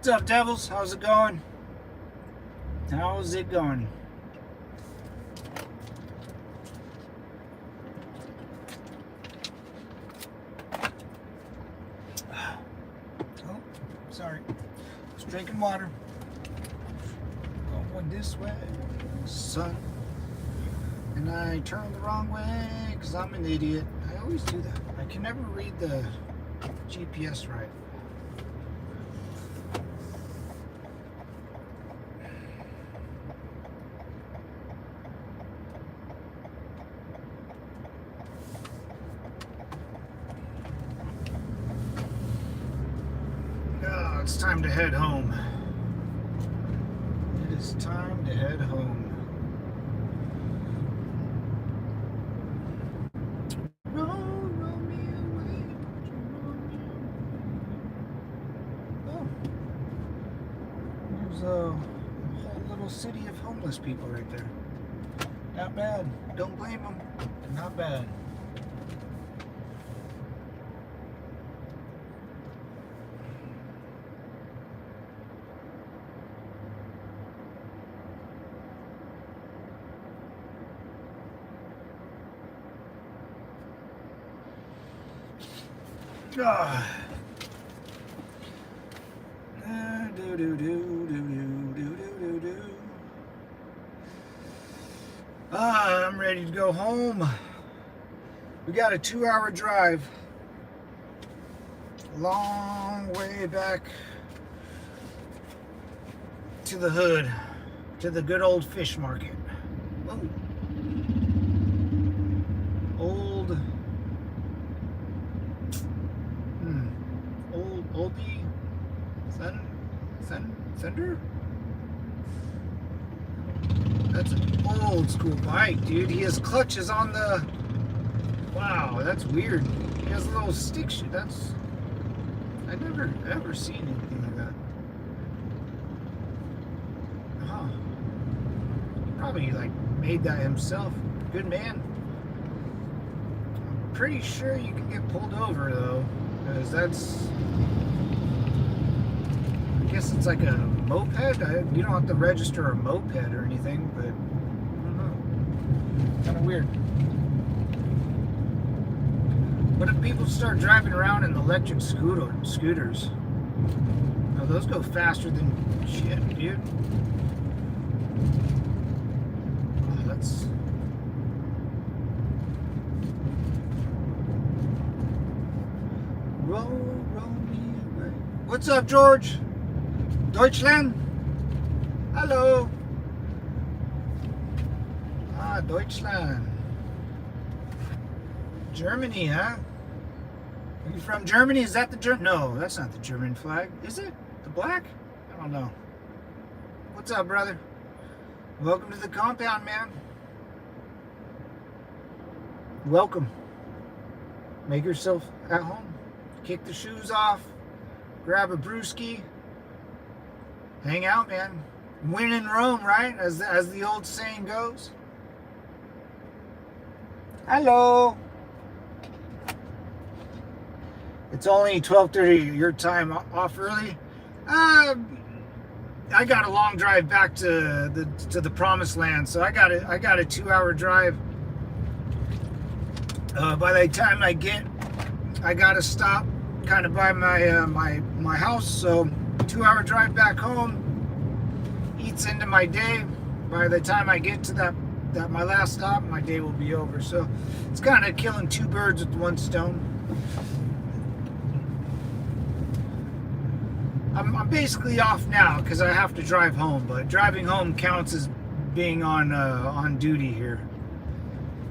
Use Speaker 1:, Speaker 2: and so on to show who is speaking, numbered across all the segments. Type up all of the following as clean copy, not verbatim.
Speaker 1: What's up, devils? How's it going? How's it going? Oh, sorry. Just drinking water. Going this way, son. And I turned the wrong way because I'm an idiot. I always do that. I can never read the GPS right. Oh, it's time to head home. It is time to head home. A whole little city of homeless people right there. Not bad. Don't blame them. Not bad. I'm ready to go home. We got a 2-hour drive. Long way back to the hood, to the good old fish market. Whoa. Oldie Thunder? That's an old school bike, dude. He has clutches on the... Wow, that's weird. He has a little stick shit. That's... I've never ever seen anything like that. Huh. He probably, like, made that himself. Good man. I'm pretty sure you can get pulled over, though. Because that's... I guess it's like a moped. You don't have to register a moped or anything, but I don't know. Kind of weird. What if people start driving around in electric scooters? Oh, those go faster than shit, dude. Oh, that's... Roll me away. What's up, George? Deutschland? Hello. Ah, Deutschland. Germany, huh? Are you from Germany? Is that the German? No, that's not the German flag. Is it? The black? I don't know. What's up, brother? Welcome to the compound, man. Welcome. Make yourself at home. Kick the shoes off. Grab a brewski. Hang out, man. Win in Rome, right? As the old saying goes. Hello. It's only 12:30 your time, off early. I got a long drive back to the promised land, so I got a 2-hour drive. By the time I gotta stop kind of by my house, so 2-hour drive back home eats into my day. By the time I get to that my last stop, my day will be over. So it's kind of killing 2 birds with 1 stone. I'm basically off now because I have to drive home, but driving home counts as being on duty here.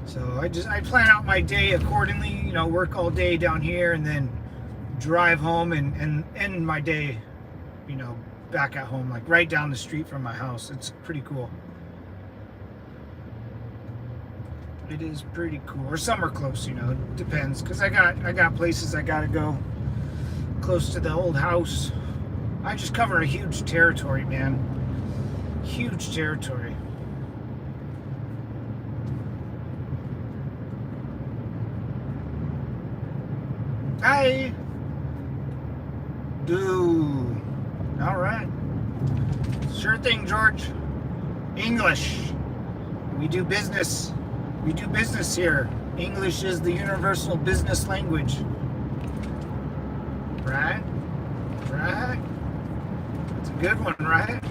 Speaker 1: So I plan out my day accordingly. You know, work all day down here and then drive home and end my day, you know, back at home, like right down the street from my house. It's pretty cool. It is pretty cool. Or some are close, you know, it depends. Because I got places I gotta go close to the old house. I just cover a huge territory, man. Huge territory. Hi. Dude. All right. Sure thing, George. English. We do business. We do business here. English is the universal business language. Right? Right? It's a good one, right?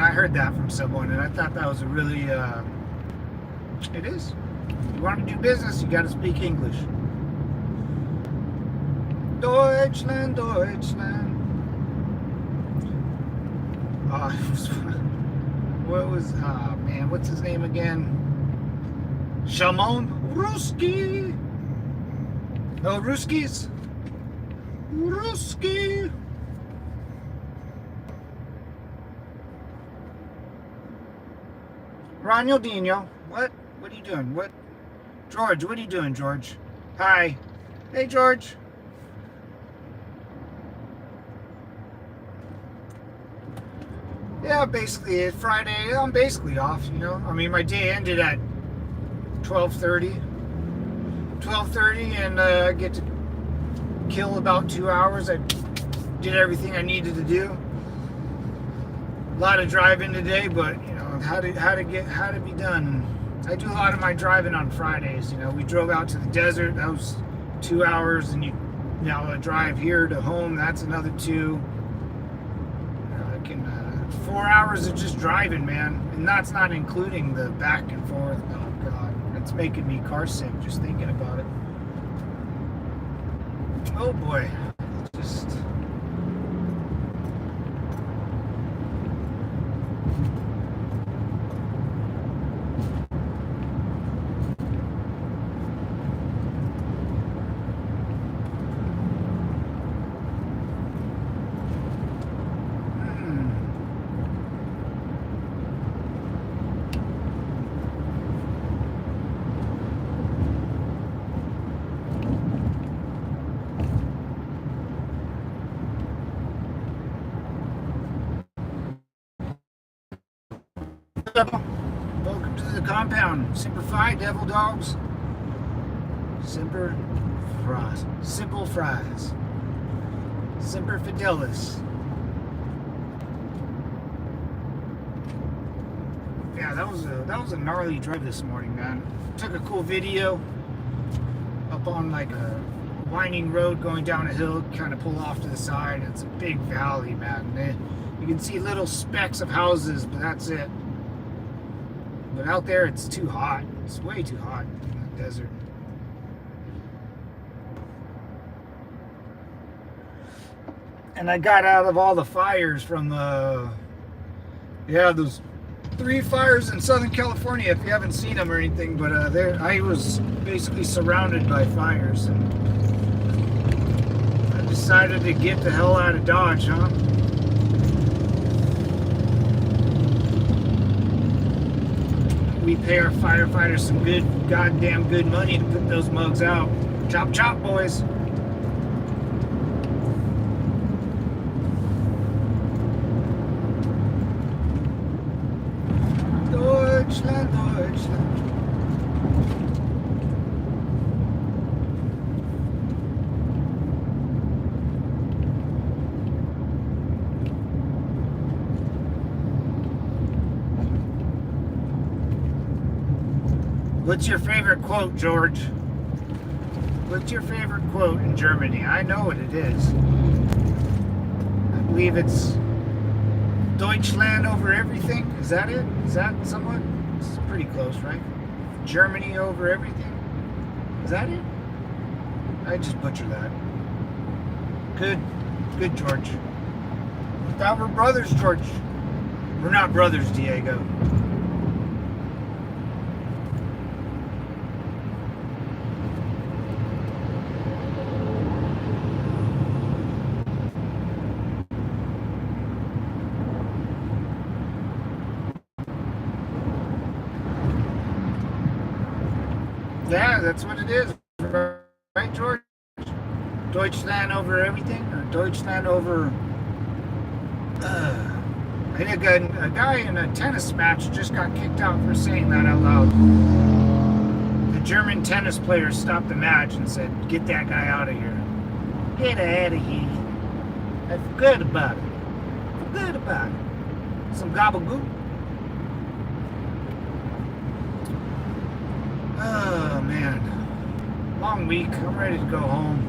Speaker 1: I heard that from someone, and I thought that was a really, it is. If you want to do business, you got to speak English. Deutschland, Deutschland. What's his name again? Shimon Ruski. No, Ruskis. Ruski. Ronaldinho. What? What are you doing? What? George, what are you doing, George? Hi. Hey, George. Yeah, basically, Friday, I'm basically off, you know. I mean, my day ended at 12:30. 12:30, and I get to kill about 2 hours. I did everything I needed to do. A lot of driving today, but, you know, how to be done. I do a lot of my driving on Fridays. You know, we drove out to the desert. That was 2 hours, and now drive here to home. That's another 2. I can 4 hours of just driving, man, and that's not including the back and forth. Oh God, it's making me car sick just thinking about it. Oh boy, just. Welcome to the compound. Semper Fi, Devil Dogs. Semper Fries. Simple Fries. Semper Fidelis. Yeah, that was a gnarly drive this morning, man. Took a cool video up on like a winding road going down a hill, kind of pull off to the side. It's a big valley, man. You can see little specks of houses, but that's it. But out there, it's too hot. It's way too hot in the desert. And I got out of all the fires from those 3 fires in Southern California, if you haven't seen them or anything. But I was basically surrounded by fires. And I decided to get the hell out of Dodge, huh? We pay our firefighters some goddamn good money to put those mugs out. Chop chop, boys. Deutschland, Deutschland. What's your favorite quote, George? What's your favorite quote in Germany? I know what it is. I believe it's Deutschland over everything. Is that it? Is that somewhat? It's pretty close, right? Germany over everything. Is that it? I just butchered that. Good, George. We thought we're brothers, George. We're not brothers, Diego. Yeah, that's what it is, right, George? Deutschland over everything, or Deutschland over. I think a guy in a tennis match just got kicked out for saying that out loud. the German tennis player stopped the match and said, "Get that guy out of here. Get out of here. I forgot about it. Forgot about it. Some gabagool." Oh, man. Long week. I'm ready to go home.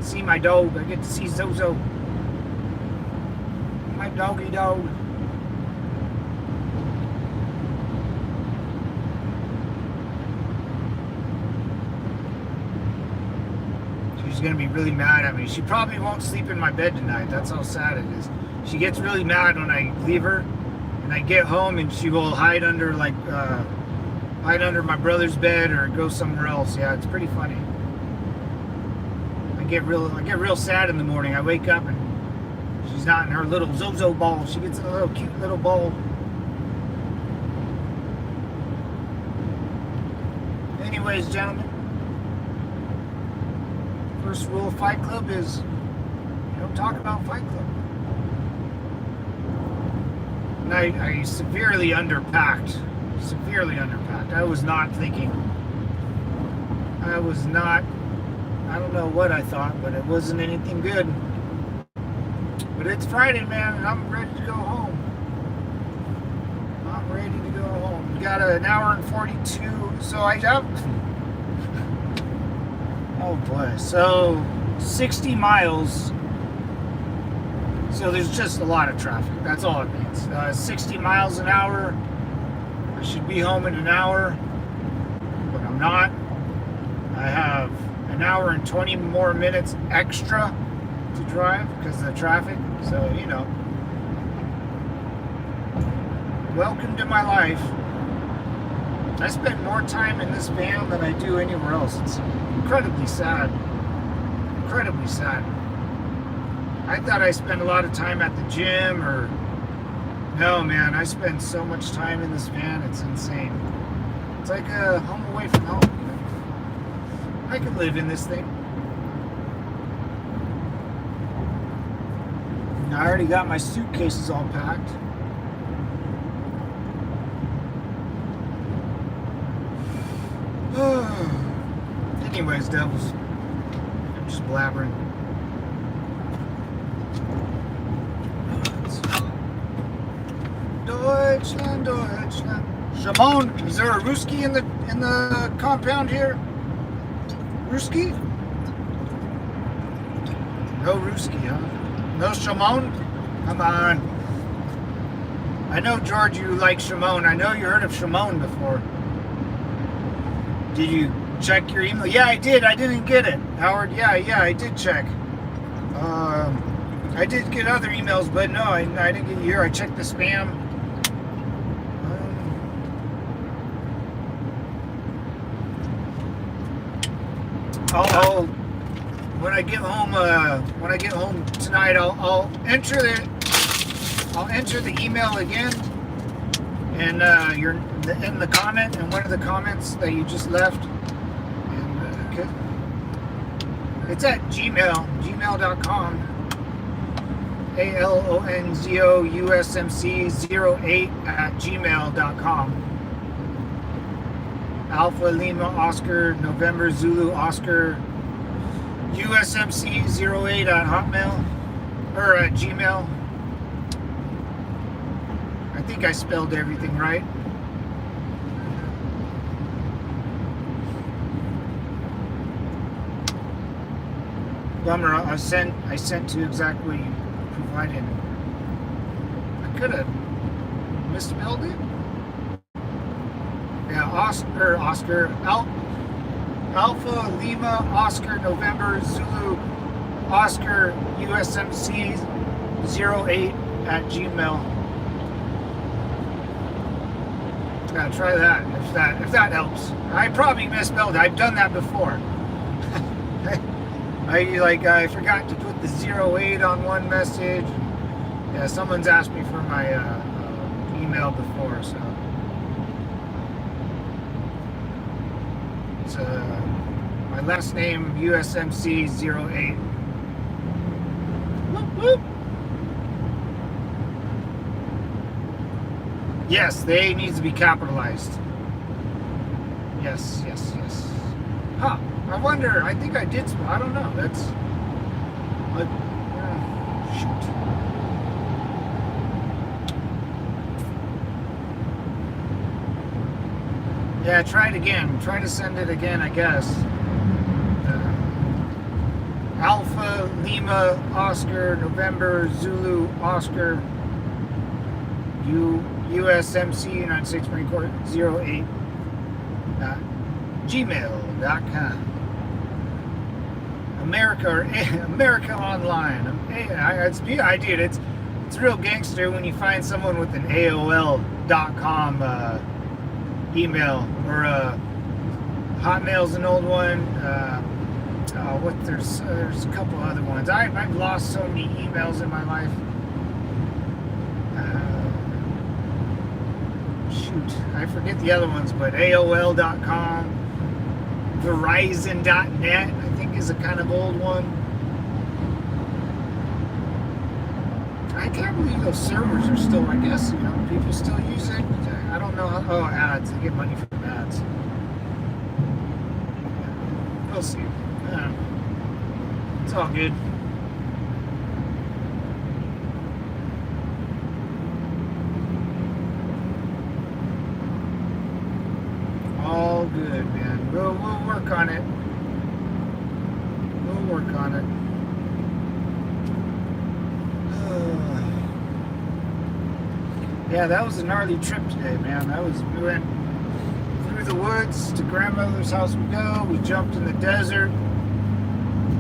Speaker 1: See my dog. I get to see Zozo. My doggy dog. She's going to be really mad at me. She probably won't sleep in my bed tonight. That's how sad it is. She gets really mad when I leave her. And I get home and she will hide under hide under my brother's bed or go somewhere else. Yeah, it's pretty funny. I get real sad in the morning. I wake up and she's not in her little Zozo ball. She gets in a little cute little ball. Anyways, gentlemen, first rule of Fight Club is you don't talk about Fight Club. And I severely underpacked. I was not thinking. I don't know what I thought, but it wasn't anything good. But it's Friday, man, and I'm ready to go home. We got an hour and 42, so oh boy, so 60 miles. So there's just a lot of traffic. That's all it means. 60 miles an hour. I should be home in an hour, but I'm not. I have an hour and 20 more minutes extra to drive because of the traffic. So, you know, welcome to my life. I spend more time in this van than I do anywhere else. It's incredibly sad. Incredibly sad. I thought I spent a lot of time at the gym or... No, man, I spend so much time in this van, it's insane. It's like a home away from home, you know? I could live in this thing. I already got my suitcases all packed. Anyways, devils, I'm just blabbering. Deutschland. Shimon, is there a Ruski in the compound here? Ruski? No Ruski, huh? No Shimon? Come on. I know, George, you like Shimon. I know you heard of Shimon before. Did you check your email? Yeah, I did. I didn't get it. Howard, yeah, I did check. I did get other emails, but no, I didn't get your. I checked the spam. When I get home tonight, I'll enter the email again, and you're in the comment, and one of the comments that you just left, and okay. It's at gmail.com, ALONZO USMC08@gmail.com. Alpha Lima Oscar November Zulu Oscar USMC08 at Hotmail or at Gmail. I think I spelled everything right. Bummer, I sent to exactly what you provided. I could have misspelled it. Yeah, Oscar, Alpha Lima Oscar November Zulu Oscar USMC 08 at Gmail. Gotta try that if that helps. I probably misspelled it. I've done that before. I forgot to put the 08 on one message. Yeah, someone's asked me for my email before, so. It's my last name, USMC 08. Whoop, whoop. Yes, the A needs to be capitalized. Yes, yes, yes. Huh. I wonder, I think I did, I don't know. That's, shoot. Yeah, try it again. Try to send it again, I guess. Alpha, Lima, Oscar, November, Zulu, Oscar, USMC, United States Marine Corps, 08, gmail.com. America Online. It's real gangster when you find someone with an AOL.com email, or Hotmail's an old one. There's a couple other ones. I've lost so many emails in my life. Shoot, I forget the other ones, but AOL.com, Verizon.net, I think is a kind of old one. I can't believe those servers are still, I guess, people still use it. I don't know how, ads, they get money from ads. We'll see. It's all good. All good, man. We'll work on it. We'll work on it. Yeah, that was a gnarly trip today, man. We went through the woods to grandmother's house. We jumped in the desert.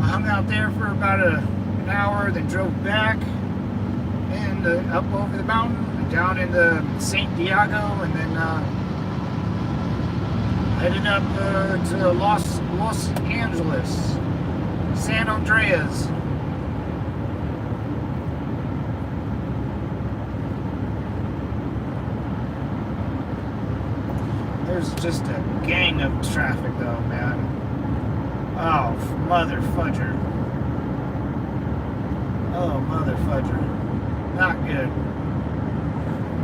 Speaker 1: I hung out there for about an hour, then drove back and up over the mountain, down into St. Diego, and then headed up to Los Angeles, San Andreas. There's just a gang of traffic though, man. Oh, mother fudger. Oh, mother fudger. Not good.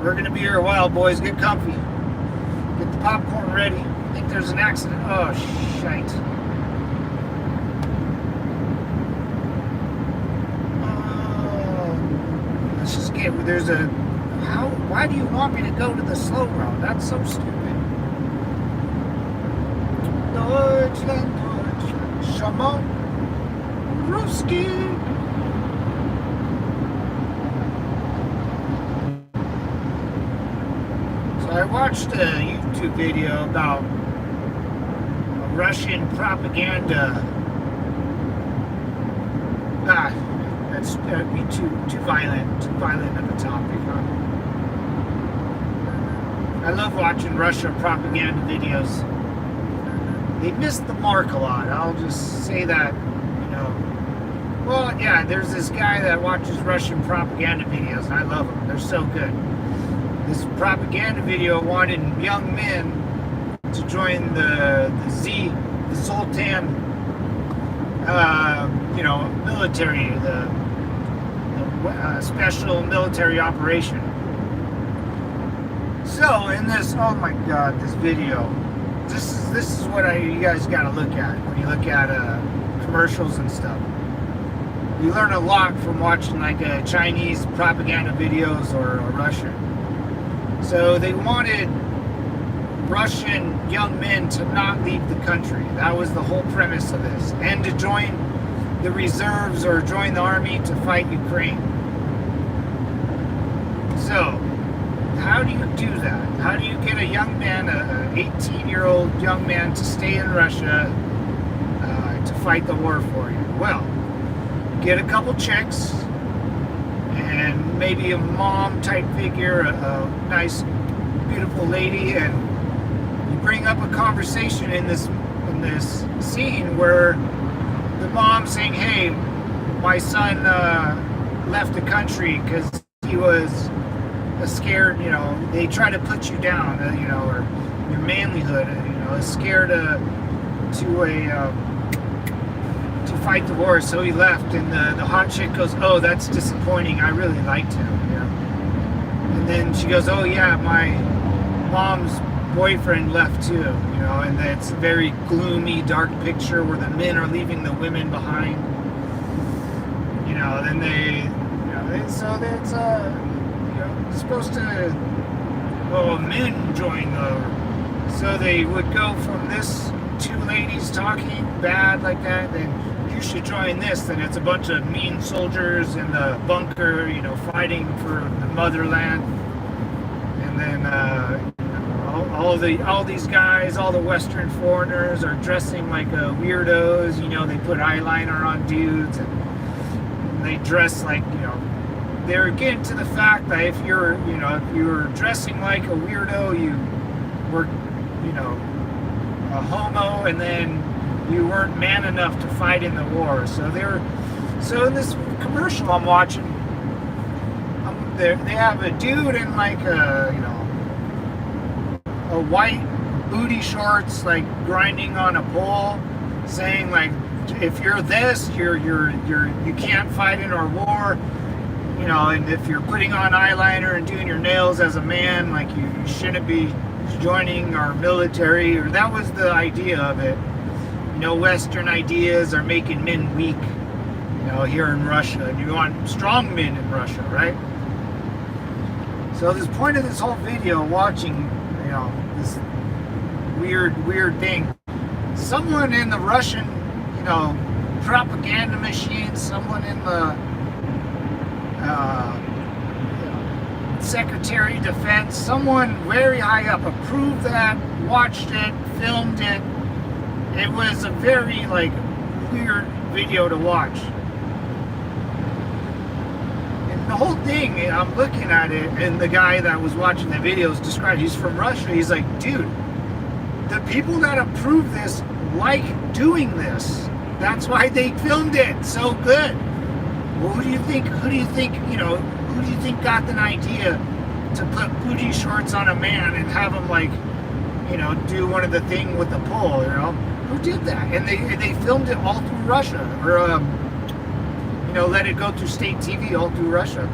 Speaker 1: We're gonna be here a while, boys. Get comfy. Get the popcorn ready. I think there's an accident. Oh, shite. Let's just get, why do you want me to go to the slow road? That's so stupid. Deutschland, Schaman, Ruski. So I watched a YouTube video about Russian propaganda. That'd be too violent of a topic. Huh? I love watching Russia propaganda videos. They missed the mark a lot. I'll just say that, Well, yeah, there's this guy that watches Russian propaganda videos, and I love them. They're so good. This propaganda video wanted young men to join the Zoltan, military, the special military operation. So in this, oh my God, this video. This is what you guys got to look at when you look at commercials and stuff. You learn a lot from watching like Chinese propaganda videos or Russian. So they wanted Russian young men to not leave the country. That was the whole premise of this, and to join the reserves or join the army to fight Ukraine. So how do you do that? How do you get a young man, an 18-year-old young man, to stay in Russia to fight the war for you? Well, get a couple chicks and maybe a mom type figure, a nice, beautiful lady, and you bring up a conversation in this scene where the mom's saying, "Hey, my son left the country because he was scared, they try to put you down, or your manlyhood, is scared to fight the war, so he left." And the hot chick goes, "Oh, that's disappointing. I really liked him." And then she goes, "Oh yeah, my mom's boyfriend left too, you know, and it's a very gloomy, dark picture where the men are leaving the women behind. You know, then so that's you know, supposed to, men join the, so they would go from this two ladies talking bad like that, then you should join this, then it's a bunch of mean soldiers in the bunker, you know, fighting for the motherland. And then all these guys, all the Western foreigners are dressing like weirdos. You know, they put eyeliner on dudes, and they dress like, you know, they're getting to the fact that if you're dressing like a weirdo, you were, you know, a homo, and then you weren't man enough to fight in the war. So in this commercial I'm watching, they have a dude in like a, you know, a white booty shorts, like grinding on a pole, saying like, if you're this, you can't fight in our war, you know, and if you're putting on eyeliner and doing your nails as a man, like you shouldn't be joining our military. Or that was the idea of it. You know, Western ideas are making men weak, you know, here in Russia, and you want strong men in Russia, right? So this point of this whole video, watching, you know, this weird thing, someone in the Russian, you know, propaganda machine, someone in the Secretary of Defense, someone very high up approved that, watched it, filmed it. It was a very, like, weird video to watch. The whole thing, I'm looking at it, and the guy that was watching the videos described, he's from Russia. He's like, dude, the people that approve this like doing this. That's why they filmed it so good. Well, who do you think, you know, who do you think got the idea to put booty shorts on a man and have him, like, you know, do one of the thing with the pole, you know? Who did that? And they filmed it all through Russia, or, you know, let it go through state TV all through Russia.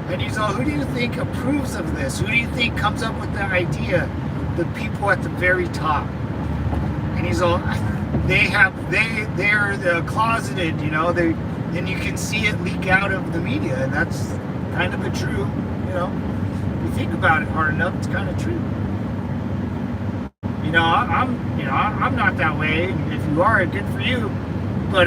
Speaker 1: And he's all, who do you think approves of this? Who do you think comes up with the idea? The people at the very top. And he's all, they're closeted, you know, and you can see it leak out of the media, and that's kind of a true, you know, if you think about it hard enough, it's kind of true. You know, I'm not that way. If you are, good for you. But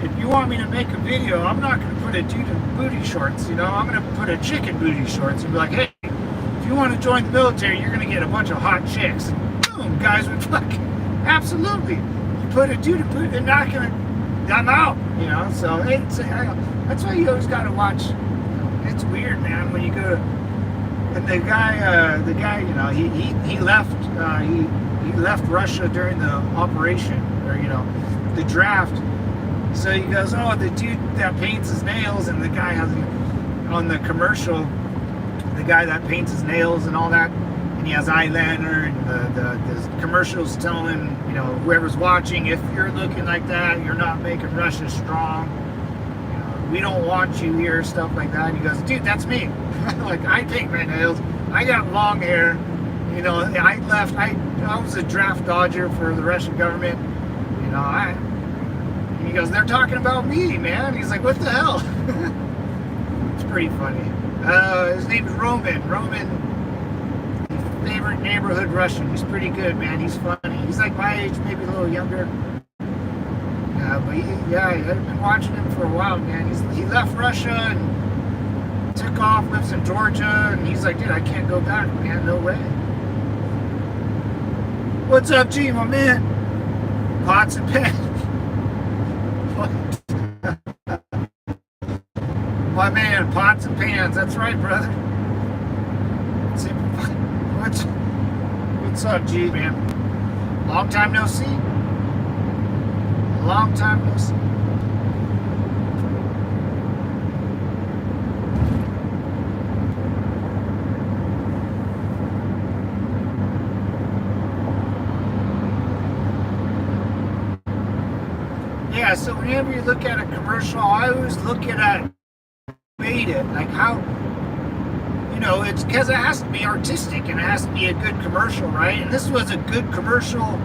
Speaker 1: if you want me to make a video, I'm not going to put a dude in booty shorts, you know. I'm going to put a chick in booty shorts and be like, hey, if you want to join the military, you're going to get a bunch of hot chicks. And boom, guys would fucking, absolutely. You put a dude in booty, they're not going to, I'm out, you know. So that's why you always got to watch. It's weird, man, when you go to, and the guy, you know, he left Russia during the operation, or, you know, the draft. So he goes, oh, the dude that paints his nails, and the guy has, on the commercial, the guy that paints his nails and all that, and he has eyeliner, and the commercial's telling, you know, whoever's watching, if you're looking like that, you're not making Russia strong. You know, we don't want you here, stuff like that. And he goes, dude, that's me. Like, I paint my nails. I got long hair. You know, I was a draft dodger for the Russian government. You know, he goes, they're talking about me, man. He's like, what the hell? It's pretty funny. His name's Roman, favorite neighborhood Russian. He's pretty good, man. He's funny. He's like my age, maybe a little younger. But I've been watching him for a while, man. He left Russia and took off, lives in Georgia, and he's like, dude, I can't go back, man. No way. What's up, G, my man? Pots and pans. My man, pots and pans. That's right, brother. What's up, G, man? Long time no see. Long time no see. Yeah, so whenever you look at a commercial, I always look at it, like how, you know, it's because it has to be artistic and it has to be a good commercial, right? And this was a good commercial.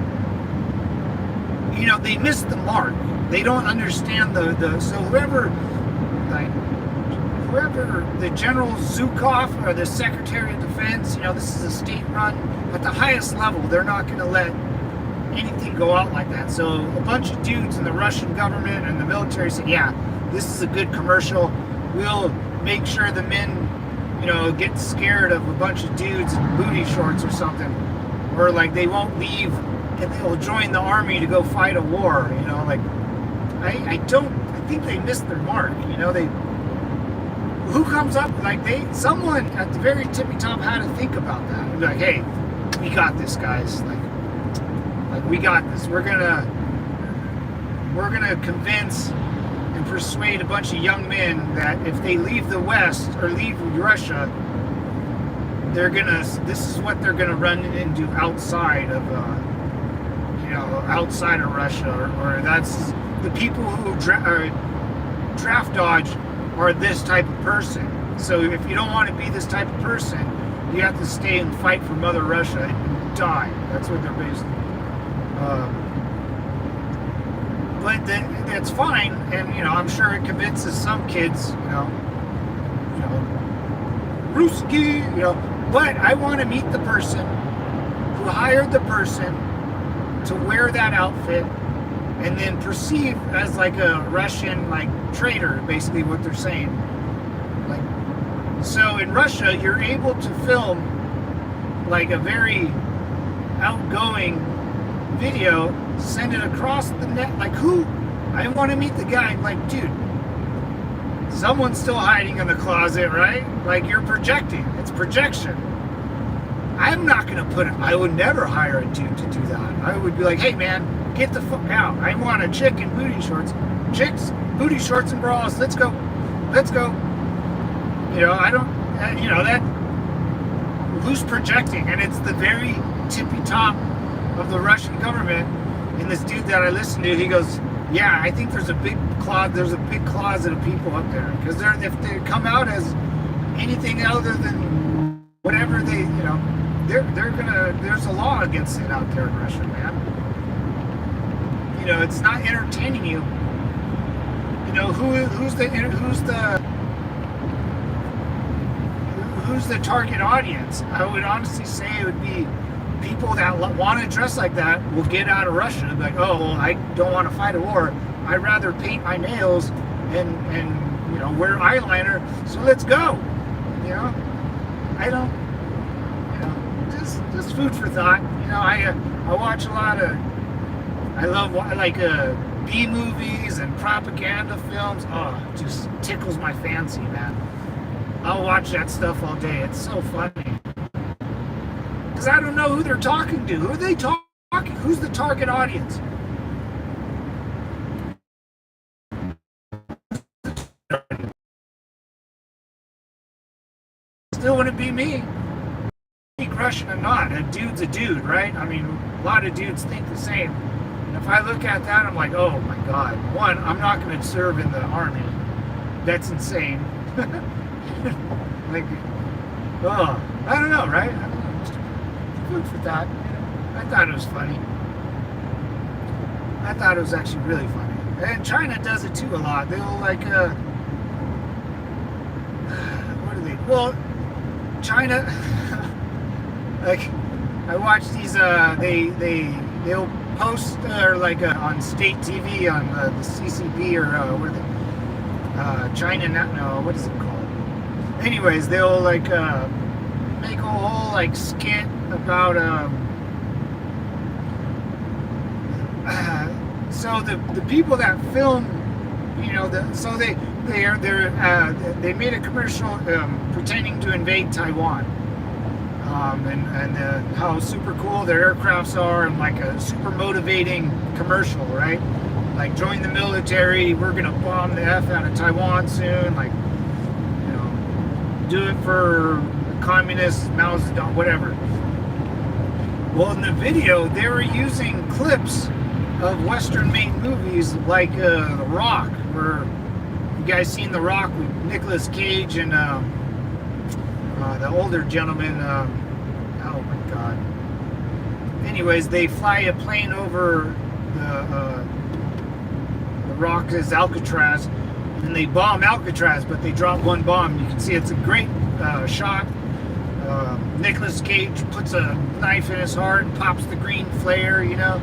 Speaker 1: You know, they missed the mark. They don't understand so whoever the General Zukov or the Secretary of Defense, you know, this is a state run at the highest level. They're not going to let anything go out like that. So a bunch of dudes in the Russian government and the military said, yeah, this is a good commercial. We'll make sure the men, you know, get scared of a bunch of dudes in booty shorts or something, or like they won't leave and they'll join the army to go fight a war. You know, like I think they missed their mark. You know, who comes up, like someone at the very tippy top had to think about that and be like, hey, we got this, guys. Like we got this. We're gonna convince and persuade a bunch of young men that if they leave the West or leave Russia, this is what they're gonna run into outside of outside of Russia, or that's the people who draft dodge are this type of person. So if you don't want to be this type of person, you have to stay and fight for Mother Russia and die. That's what they're based on. But that's fine, and you know, I'm sure it convinces some kids, you know, Ruski, you know. But I want to meet the person who hired the person to wear that outfit and then perceived as like a Russian like traitor, basically what they're saying. Like, so in Russia, you're able to film like a very outgoing video, send it across the net. Like, who? I want to meet the guy. Like, dude, someone's still hiding in the closet, right? Like, you're projecting. It's projection. I'm not gonna I would never hire a dude to do that. I would be like, hey man, get the fuck out. I want a chick in booty shorts. Chicks, booty shorts and bras. Let's go. Let's go. You know, that who's projecting? And it's the very tippy top of the Russian government. And this dude that I listened to, he goes, yeah, I think there's a big closet of people up there. Because if they come out as anything other than whatever they, you know, there's a law against it out there in Russia, man. You know, it's not entertaining you. You know, who's the target audience? I would honestly say it would be people that want to dress like that will get out of Russia and be like, oh, well, I don't want to fight a war. I'd rather paint my nails and you know, wear eyeliner. So let's go. You know, I don't. Just food for thought. You know, I watch a lot of, I like B movies and propaganda films. Oh, it just tickles my fancy, man. I'll watch that stuff all day. It's so funny. Because I don't know who they're talking to. Who are they talking? Who's the target audience? Still wouldn't be me. Russian or not, a dude's a dude, right? I mean, a lot of dudes think the same. And if I look at that, I'm like, oh my God. One, I'm not going to serve in the army. That's insane. Like, oh, I don't know, right? I don't know. Just food for thought. I thought it was funny. I thought it was actually really funny. And China does it too a lot. They'll like, what do they? Well, China. Like, I watch these, they'll post, on state TV on the CCP or, what are they, China, no, what is it called? Anyways, they'll, like, make a whole, like, skit about, so the people that film, you know, they made a commercial, pretending to invade Taiwan. And how super cool their aircrafts are, and like a super motivating commercial, right? Like, join the military, we're gonna bomb the F out of Taiwan soon, like, you know, do it for communists, Mao Zedong, whatever. Well, in the video, they were using clips of Western-made movies like The Rock, where you guys seen The Rock with Nicolas Cage and The older gentleman, oh my God. Anyways, they fly a plane over the rock is Alcatraz, and they bomb Alcatraz, but they drop one bomb. You can see it's a great shot. Nicolas Cage puts a knife in his heart and pops the green flare, you know.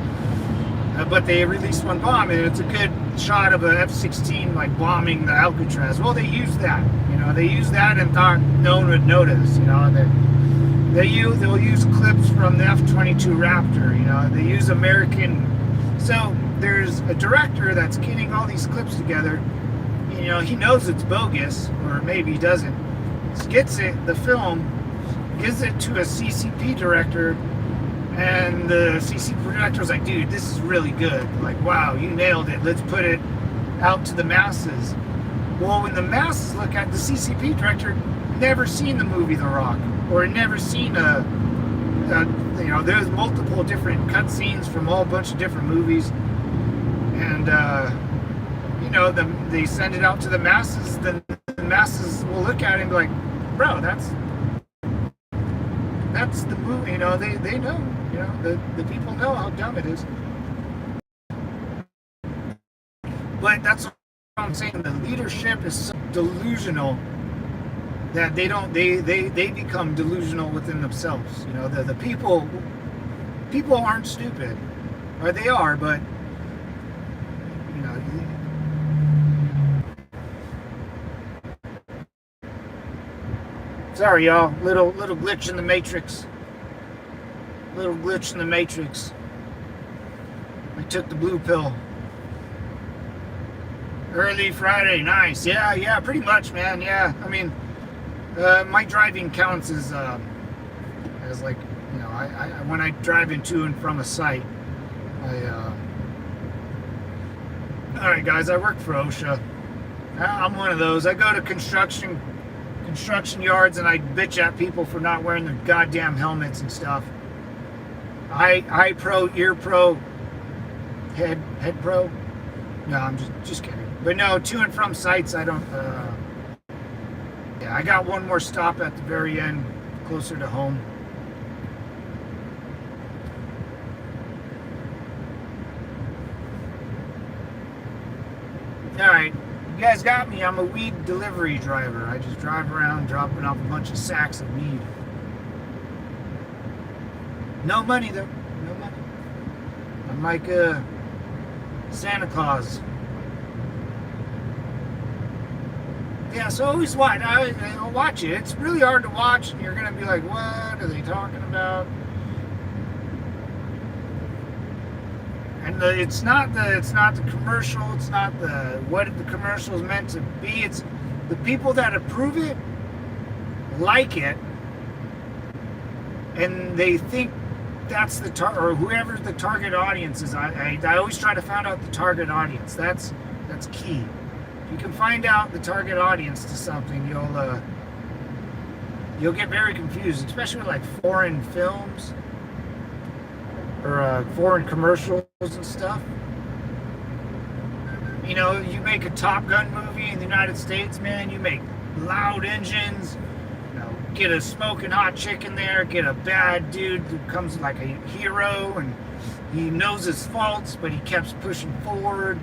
Speaker 1: But they released one bomb, and it's a good shot of a F-16 like bombing the Alcatraz. Well, they used that, you know. They used that and thought no one would notice, you know. They'll use clips from the F-22 Raptor, you know. They use American. So there's a director that's getting all these clips together. You know, he knows it's bogus, or maybe he doesn't. Gets it, the film, gives it to a CCP director, and the CCP director's like, dude, this is really good. Like, wow, you nailed it. Let's put it out to the masses. Well, when the masses look at the CCP director, never seen the movie The Rock, or never seen you know, there's multiple different cutscenes from all bunch of different movies, and you know, they send it out to the masses. Then the masses will look at it and be like, bro, that's the movie. You know, they know. You know, the people know how dumb it is. But that's what I'm saying. The leadership is so delusional that they become delusional within themselves. You know, the people aren't stupid, or they are, but you know. Sorry, y'all. Little glitch in the matrix. Little glitch in the matrix. I took the blue pill. Early Friday, nice. Yeah, pretty much, man. Yeah, I mean, my driving counts as like, you know, I when I drive into and from a site, all right, guys, I work for OSHA. I'm one of those. I go to construction yards and I bitch at people for not wearing their goddamn helmets and stuff. Eye pro, ear pro, head pro. No, I'm just kidding. But no, to and from sites, I don't. Yeah, I got one more stop at the very end, closer to home. All right. You guys got me. I'm a weed delivery driver. I just drive around dropping off a bunch of sacks of weed. No money though. No money. I'm like Santa Claus. Yeah, so always watch. I'll watch it. It's really hard to watch, and you're gonna be like, "What are they talking about?" And it's not the commercial. It's not what the commercial is meant to be. It's the people that approve it, like it, and they think that's the or whoever the target audience is. I always try to find out the target audience. That's key. If you can find out the target audience to something, you'll get very confused, especially with like foreign films or foreign commercials and stuff. You know, you make a Top Gun movie in the United States, man, you make loud engines, you know, get a smoking hot chick in there, get a bad dude who comes like a hero and he knows his faults, but he keeps pushing forward.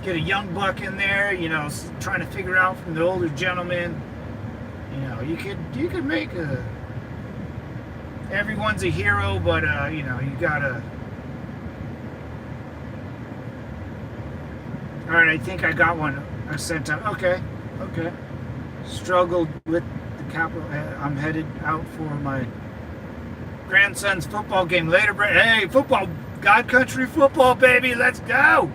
Speaker 1: Get a young buck in there, you know, trying to figure out from the older gentleman. You know, you could make everyone's a hero, but you know, you gotta. All right, I think I got one. I sent out. Okay. Struggled with the capital. I'm headed out for my grandson's football game later. Hey, football, God Country football, baby, let's go.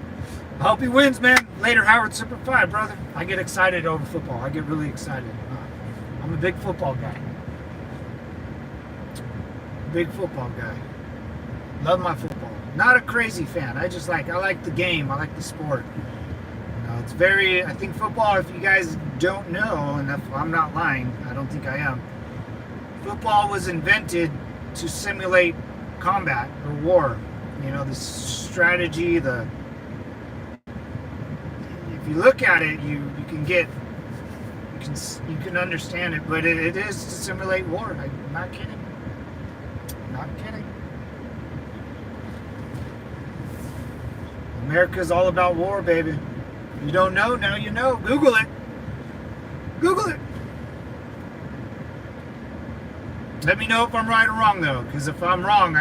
Speaker 1: I hope he wins, man. Later, Howard Super 5, brother. I get excited over football. I get really excited. I'm a big football guy. Big football guy. Love my football. Not a crazy fan. I like the game. I like the sport. You know, it's very, I think football, if you guys don't know, and if I'm not lying, I don't think I am, football was invented to simulate combat or war. You know, the strategy, if you look at it, you can get you can understand it, but it is to simulate war. I'm not kidding. Not kidding. America's all about war, baby. You don't know, now you know. Google it. Google it. Let me know if I'm right or wrong, though, because if I'm wrong,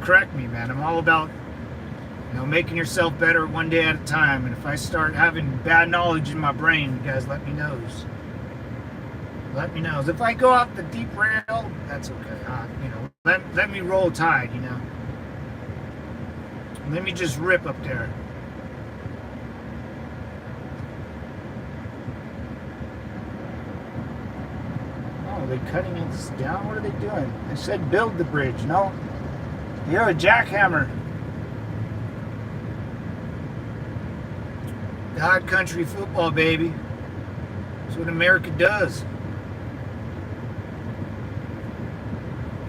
Speaker 1: correct me, man. I'm all about, making yourself better one day at a time. And if I start having bad knowledge in my brain, you guys let me know. Let me know. If I go off the deep rail, that's okay. Let me roll tide, Let me just rip up there. Oh, are they cutting it down? What are they doing? They said build the bridge. No. You're a jackhammer. God country football, baby. That's what America does.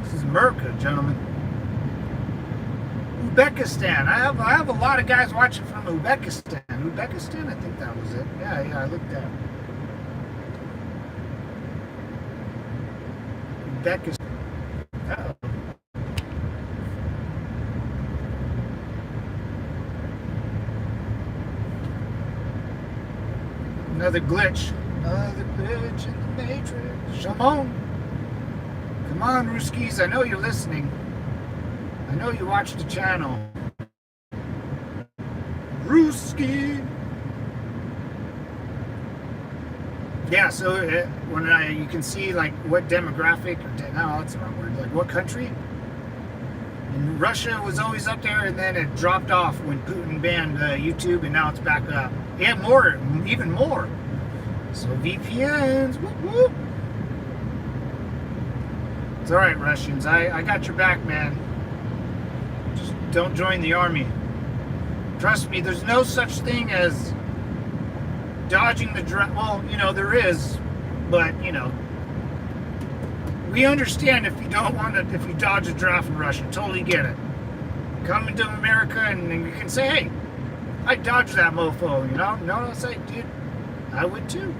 Speaker 1: This is America, gentlemen. Uzbekistan. I have a lot of guys watching from Uzbekistan. Uzbekistan, I think that was it. Yeah, I looked at it. Uzbekistan. Uh-oh. Another glitch. Another glitch in the matrix. Come on. Come on, Ruskies. I know you're listening. I know you watch the channel. Ruski. Yeah, so you can see like what demographic, no, that's the wrong word, like what country. And Russia was always up there, and then it dropped off when Putin banned YouTube, and now it's back up. Yeah, even more. So VPNs, whoop, whoop. It's all right, Russians. I got your back, man. Just don't join the army. Trust me, there's no such thing as dodging the draft. Well, there is, but we understand if you dodge a draft in Russia. Totally get it. Come into America and you can say, hey, I dodged that mofo, No, I'll say, dude, I would too.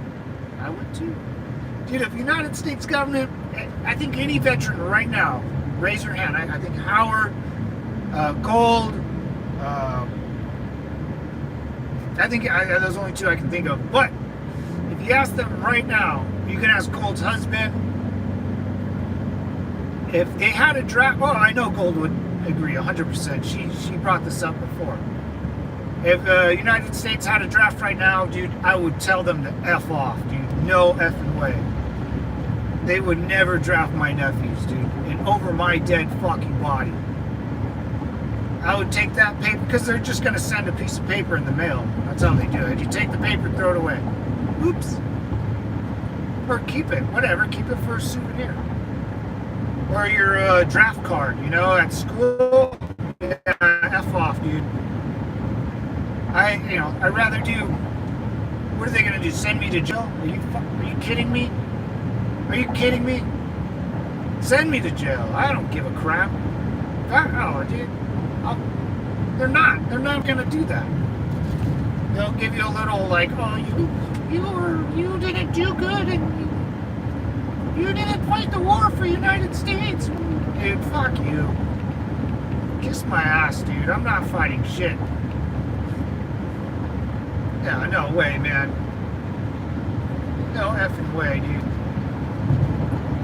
Speaker 1: Dude, if the United States government, I think any veteran right now, raise your hand. I think Howard, Gold, I think those are only two I can think of. But if you ask them right now, you can ask Gold's husband, if they had a draft, I know Gold would agree 100%. She brought this up before. If the United States had a draft right now, dude, I would tell them to F off, dude. No effing way. They would never draft my nephews, dude, and over my dead fucking body. I would take that paper, because they're just going to send a piece of paper in the mail. That's how they do it. You take the paper, throw it away. Oops. Or keep it, whatever. Keep it for a souvenir. Or your draft card, at school. Yeah, F off, dude. I'd rather do. What are they gonna do? Send me to jail? Are you kidding me? Are you kidding me? Send me to jail. I don't give a crap. Dude. They're not gonna do that. They'll give you a little like, you didn't do good and you didn't fight the war for the United States. Dude, fuck you. Kiss my ass, dude. I'm not fighting shit. Yeah, no way, man. No effing way, dude.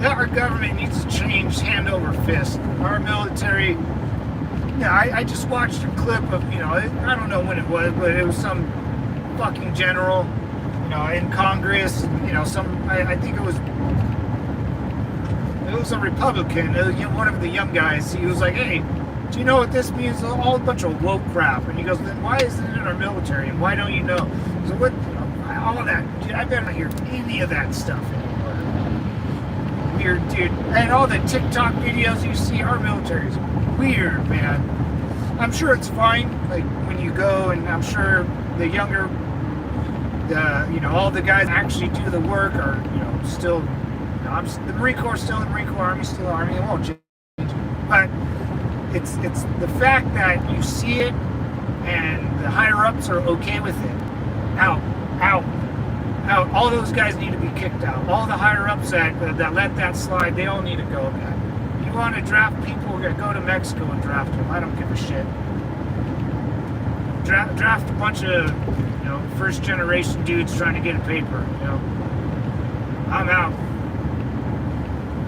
Speaker 1: Our government needs to change hand over fist. Our military. Yeah, I just watched a clip of, I don't know when it was, but it was some fucking general, in Congress, I think it was a Republican, one of the young guys. He was like, hey, do you know what this means? All a bunch of woke crap. And he goes, then why isn't it in our military? And why don't you know? So what, all of that, dude, I better not hear any of that stuff anymore. Weird, dude. And all the TikTok videos you see, our military is weird, man. I'm sure it's fine, like when you go, and I'm sure the younger, all the guys actually do the work are, still, the Marine Corps still the Marine Corps, Army still the Army. It won't change. But it's the fact that you see it and the higher ups are okay with it. Out. out. All those guys need to be kicked out. All the higher ups that let that slide, they all need to go, man. You want to draft people, go to Mexico and draft them. I don't give a shit. Draft a bunch of, first generation dudes trying to get a paper, I'm out.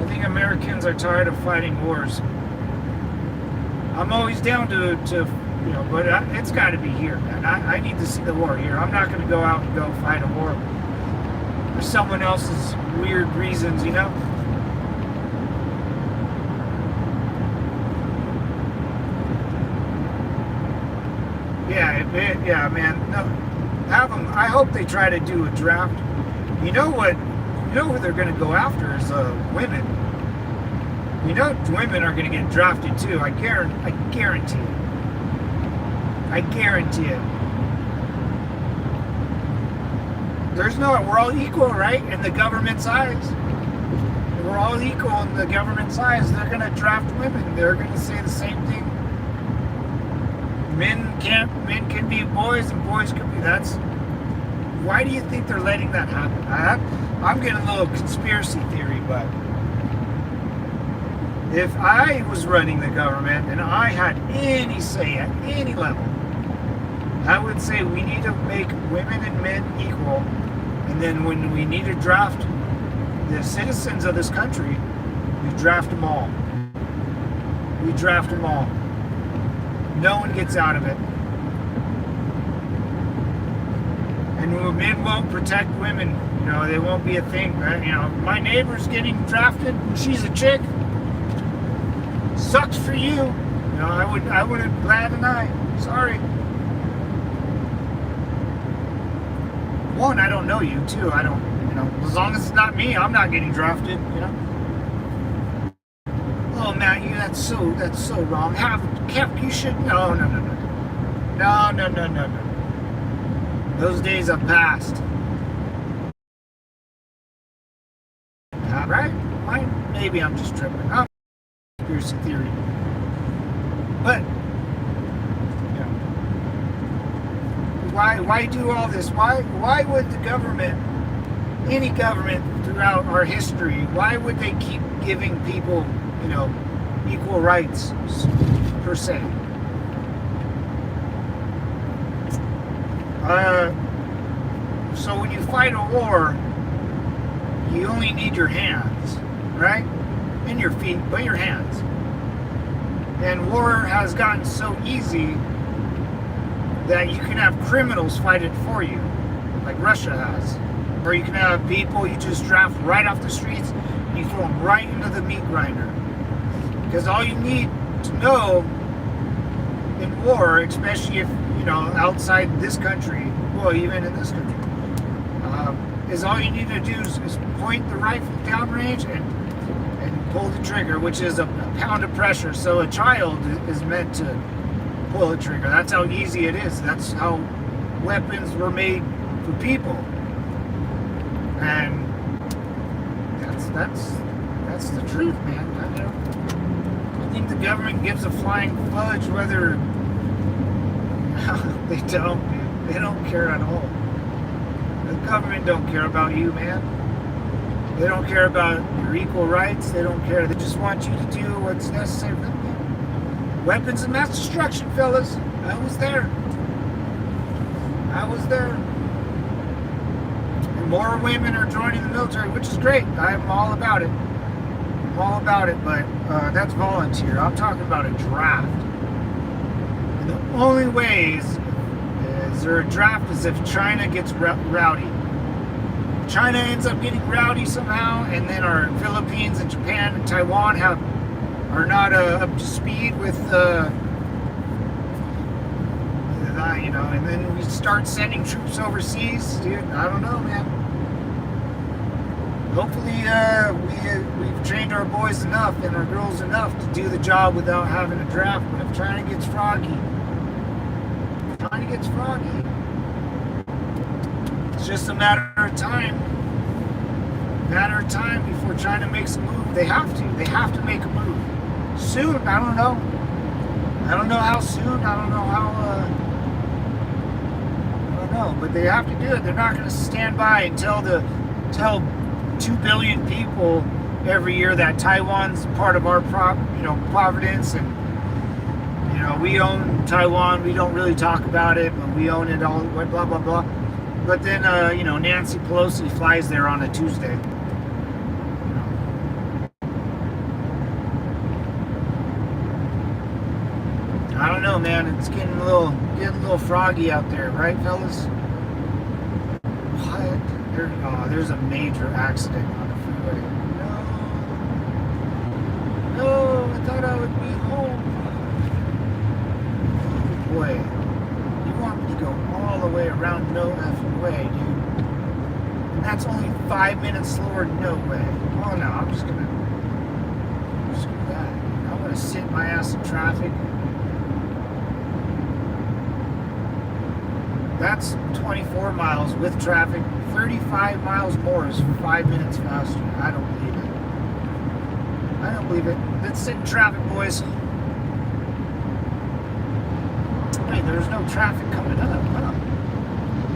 Speaker 1: I think Americans are tired of fighting wars. I'm always down to but it's got to be here, man. I need to see the war here. I'm not going to go out and go fight a war for someone else's weird reasons, Yeah, man. No, have them. I hope they try to do a draft. You know what? You know who they're going to go after is women. Women are going to get drafted too. I guarantee it. I guarantee it. We're all equal, right? In the government's eyes. We're all equal in the government's eyes. They're going to draft women. They're going to say the same thing. Men can be boys and boys can be, why do you think they're letting that happen? I'm getting a little conspiracy theory, but if I was running the government and I had any say at any level, I would say we need to make women and men equal, and then when we need to draft the citizens of this country, we draft them all. We draft them all. No one gets out of it. And men won't protect women. They won't be a thing. My neighbor's getting drafted. She's a chick. Sucks for you. I wouldn't bat an eye. Sorry. One, I don't know you. Two, I don't. As long as it's not me, I'm not getting drafted. Oh man, that's so wrong. You should no. Those days have passed. Right? Maybe I'm just tripping. Conspiracy theory. But why do all this? Why would the government, any government throughout our history, why would they keep giving people equal rights per se? So when you fight a war, you only need your hands, right? And your feet, but your hands. And war has gotten so easy that you can have criminals fight it for you, like Russia has. Or you can have people you just draft right off the streets and you throw them right into the meat grinder. Because all you need to know in war, especially if, outside this country, well, even in this country, is all you need to do is point the rifle downrange and pull the trigger, which is a pound of pressure. So a child is meant to pull a trigger. That's how easy it is. That's how weapons were made for people. And that's the truth, man. I think the government gives a flying fudge whether they don't, man. They don't care at all. The government don't care about you, man. They don't care about your equal rights. They don't care. They just want you to do what's necessary for them. Weapons of mass destruction, fellas. I was there. And more women are joining the military, which is great. I'm all about it. But that's volunteer. I'm talking about a draft. And the only way is there a draft is if China gets rowdy. China ends up getting rowdy somehow, and then our Philippines and Japan and Taiwan are not up to speed with and then we start sending troops overseas, dude. I don't know, man. Hopefully we've trained our boys enough and our girls enough to do the job without having a draft. But if China gets froggy, it's just a matter of time. Before China makes a move. They have to make a move soon. I don't know how soon. I don't know know, but they have to do it. They're not going to stand by and tell 2 billion people every year that Taiwan's part of our providence, and we own Taiwan. We don't really talk about it, but we own it all. Blah blah blah. But then Nancy Pelosi flies there on a Tuesday. I don't know, man. It's getting a little froggy out there, right, fellas? What? There's a major accident on the freeway. No, I thought I would be home. Oh boy, you want me to go all the way around? No effing way, dude. And that's only 5 minutes slower. No way. Oh no, I'm just gonna screw that. I'm gonna sit my ass in traffic. That's 24 miles with traffic. 35 miles more is 5 minutes faster. I don't believe it. I don't believe it. Let's sit in traffic, boys. Hey, there's no traffic coming up. Huh?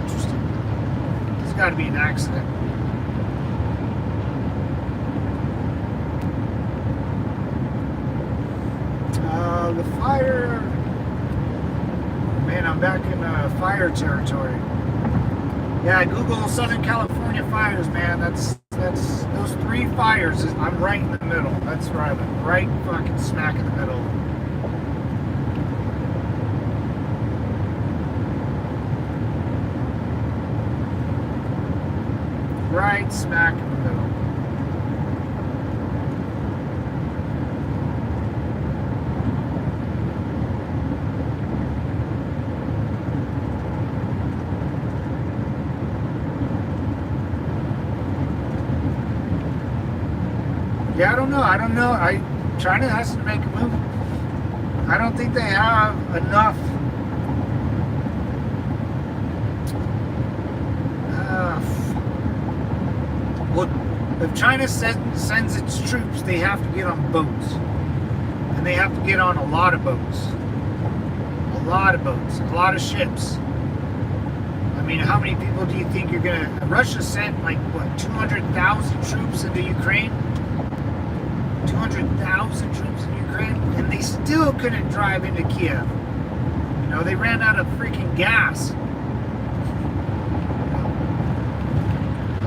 Speaker 1: Interesting. There's got to be an accident. The fire... Man, I'm back in fire territory. Yeah, Google Southern California fires, man. That's those 3 fires. I'm right in the middle. That's right. I'm right fucking smack in the middle. Right smack in the middle. Yeah, I don't know. China has to make a move. I don't think they have enough. Well, if China sends its troops, they have to get on boats. And they have to get on a lot of boats. A lot of boats. A lot of ships. I mean, how many people do you think you're going to... Russia sent, 200,000 troops into Ukraine? 200,000 troops in Ukraine, and they still couldn't drive into Kiev. They ran out of freaking gas.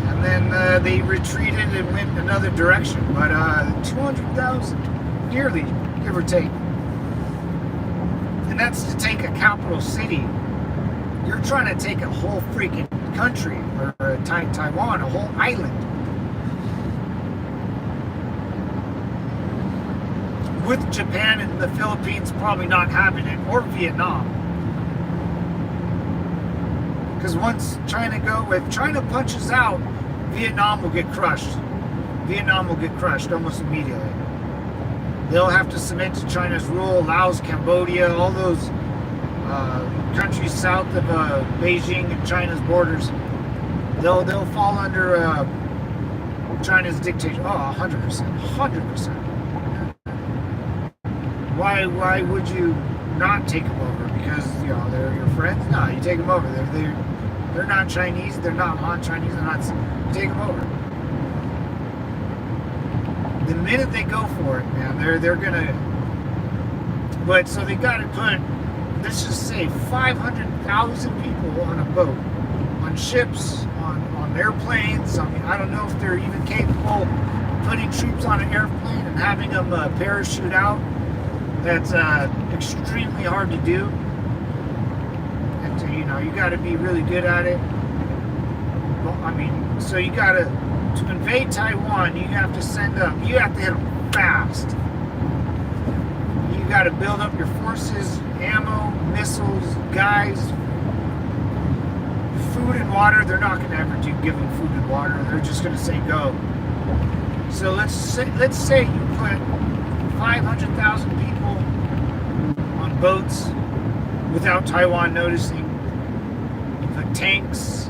Speaker 1: And then they retreated and went another direction. But 200,000, nearly, give or take. And that's to take a capital city. You're trying to take a whole freaking country, or Taiwan, a whole island. With Japan and the Philippines probably not having it, or Vietnam. Because if China punches out, Vietnam will get crushed. Vietnam will get crushed almost immediately. They'll have to submit to China's rule. Laos, Cambodia, all those countries south of Beijing and China's borders, they'll fall under China's dictatorship. Oh, 100%. 100%. Why would you not take them over? Because they're your friends? No, you take them over. They're not Chinese. They're not Han Chinese. They're not. You take them over. The minute they go for it, man, they're gonna. But so they got to put, let's just say, 500,000 people on a boat, on ships, on airplanes. I mean, I don't know if they're even capable of putting troops on an airplane and having them parachute out. That's extremely hard to do. And you got to be really good at it. Well, I mean, so you got to invade Taiwan, you have to you have to hit them fast. You got to build up your forces, ammo, missiles, guys, food and water. They're not going to ever give them food and water. They're just going to say go. So let's say you put 500,000 people on boats without Taiwan noticing. You put tanks,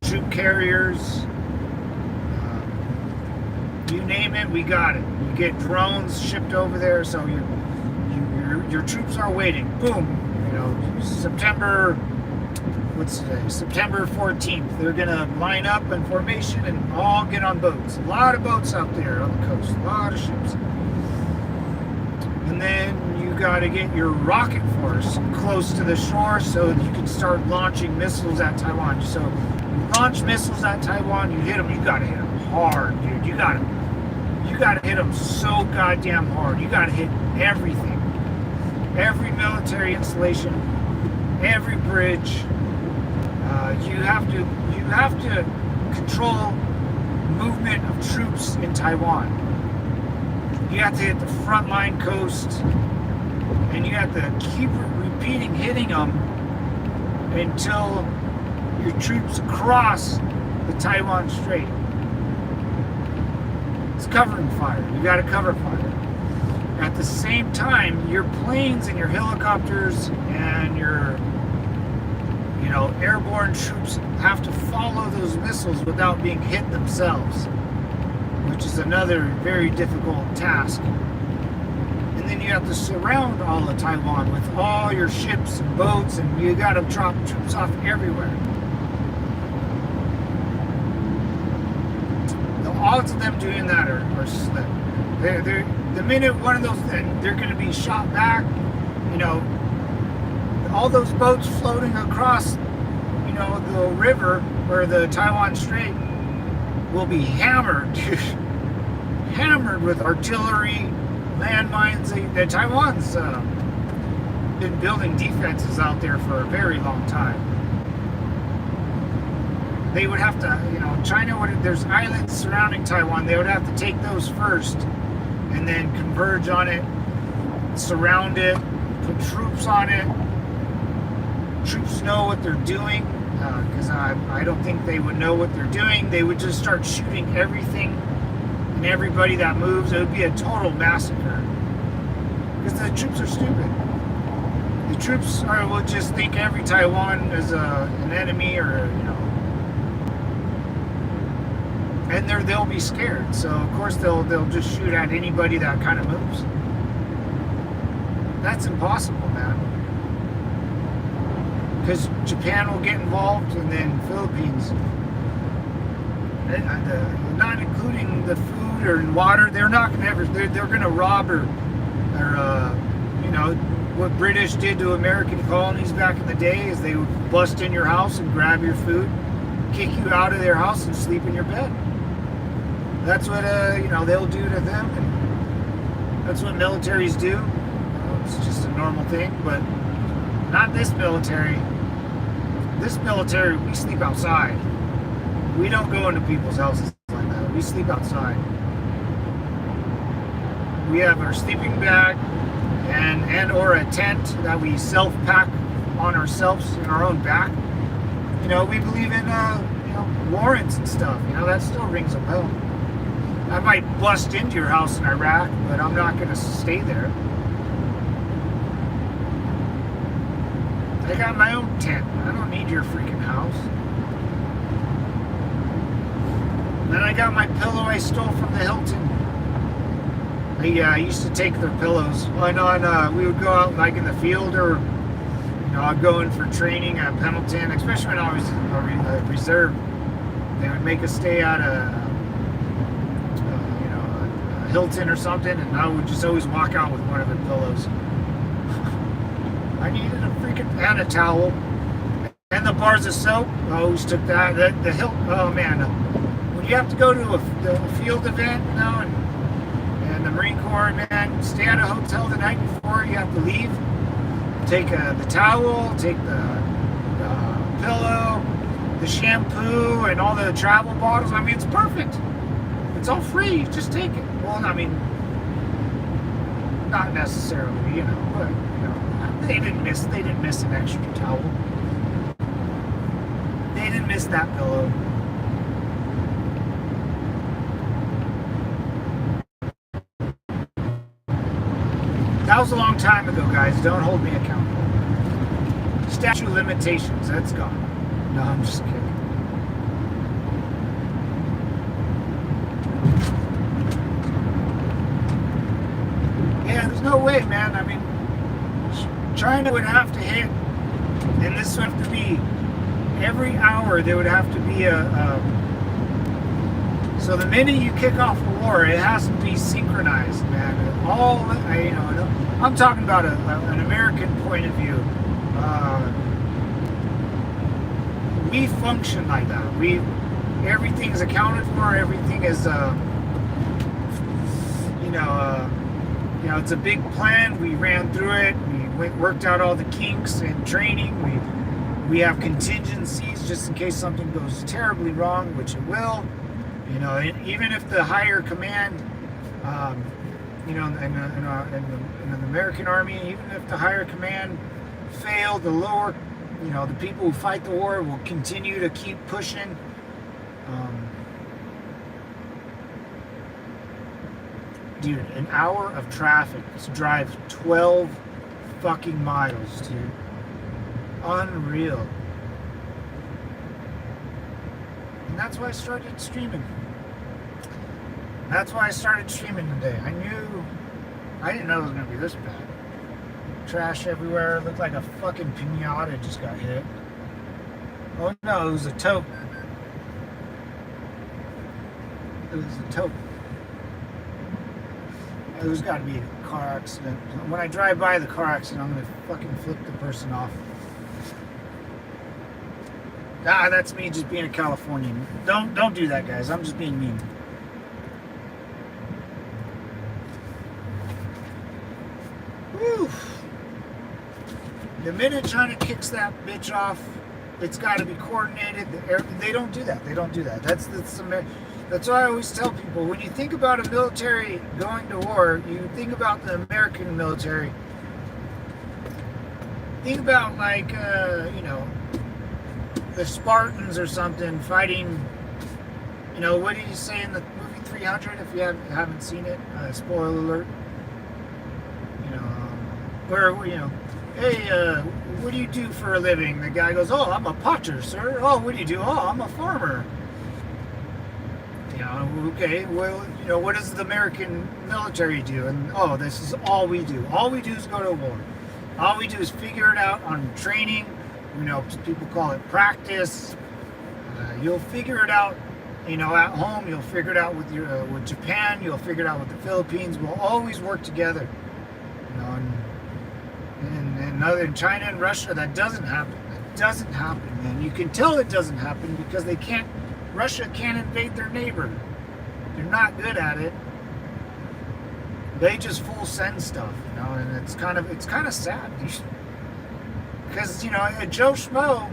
Speaker 1: troop carriers, you name it, we got it. You get drones shipped over there, so your troops are waiting. Boom, September what's today? September 14th. They're gonna line up in formation and all get on boats. A lot of boats out there on the coast. A lot of ships. And then you got to get your rocket force close to the shore so you can start launching missiles at Taiwan. So you launch missiles at Taiwan, you hit them. You got to hit them hard, dude. You got to hit them so goddamn hard. You got to hit everything. Every military installation, every bridge. You have to control movement of troops in Taiwan. You have to hit the frontline coast, and you have to keep repeating hitting them until your troops cross the Taiwan Strait. It's covering fire. You got to cover fire. At the same time, your planes and your helicopters and your airborne troops have to follow those missiles without being hit themselves, which is another very difficult task. And then you have to surround all of Taiwan with all your ships and boats, and you got to drop troops off everywhere. The odds of them doing that are slim. They're the minute one of those, they're going to be shot back. All those boats floating across, the river or the Taiwan Strait will be hammered, hammered with artillery, landmines. Taiwan's been building defenses out there for a very long time. They would have to, China would. There's islands surrounding Taiwan. They would have to take those first, and then converge on it, surround it, put troops on it. Troops know what they're doing, because I don't think they would know what they're doing. They would just start shooting everything and everybody that moves. It would be a total massacre, because the troops are stupid. The troops will just think every Taiwan is an enemy, or and they'll be scared. So of course they'll just shoot at anybody that kind of moves. That's impossible, man. Because Japan will get involved, and then Philippines. Not including the food or water. They're not going to ever. They're going to rob or what British did to American colonies back in the day is they would bust in your house and grab your food, kick you out of their house, and sleep in your bed. That's what they'll do to them, and that's what militaries do. It's just a normal thing, but not this military. This military, we sleep outside. We don't go into people's houses like that. We sleep outside. We have our sleeping bag and or a tent that we self-pack on ourselves in our own back. We believe in warrants and stuff. That still rings a bell. I might bust into your house in Iraq, but I'm not going to stay there. I got my own tent. I don't need your freaking house. And then I got my pillow I stole from the Hilton. I used to take their pillows. We would go out like in the field, or I'd go in for training at Pendleton, especially when I was a reserve. They would make us stay at a Hilton or something, and I would just always walk out with one of their pillows. I needed a freaking and a towel, and the bars of soap. I always took that. The hilt. Oh man, when you have to go to a field event, and the Marine Corps, man, stay at a hotel the night before you have to leave. Take the towel, take the pillow, the shampoo, and all the travel bottles. I mean, it's perfect. It's all free. Just take it. Well, I mean, not necessarily, but they didn't miss an extra towel. They didn't miss that pillow. That was a long time ago, guys. Don't hold me accountable. Statute of limitations, that's gone. No, I'm just kidding. Yeah, there's no way, man. I mean, China would have to hit, and this would have to be every hour there would have to be so the minute you kick off a war, it has to be synchronized, man. I'm talking about an American point of view. We function like that. Everything's accounted for. Everything is, it's a big plan. We ran through it. We worked out all the kinks in training. We have contingencies just in case something goes terribly wrong, which it will. Even if the higher command, in the American Army, even if the higher command failed, the lower, the people who fight the war will continue to keep pushing. Dude, an hour of traffic to drive 12 fucking miles, dude. Unreal. And that's why I started streaming. That's why I started streaming today. I didn't know it was going to be this bad. Trash everywhere. It looked like a fucking pinata just got hit. Oh no, it was a tote. It was a tote. There's got to be a car accident. When I drive by the car accident, I'm going to fucking flip the person off. That's me just being a Californian. Don't do that, guys. I'm just being mean. Woo. The minute China kicks that bitch off, it's got to be coordinated. They don't do that. That's why I always tell people, when you think about a military going to war, you think about the American military. Think about the Spartans or something fighting, what did he say in the movie 300, if you haven't seen it? Spoiler alert. Hey, what do you do for a living? The guy goes, oh, I'm a potter, sir. Oh, what do you do? Oh, I'm a farmer. Okay, well, what does the American military do? And, oh, this is all we do. All we do is go to war. All we do is figure it out on training. People call it practice. You'll figure it out, at home. You'll figure it out with Japan. You'll figure it out with the Philippines. We'll always work together. In China and Russia, that doesn't happen. That doesn't happen, man. You can tell it doesn't happen because Russia can't invade their neighbor. They're not good at it. They just full send stuff, and it's kind of sad. Because, Joe Schmo,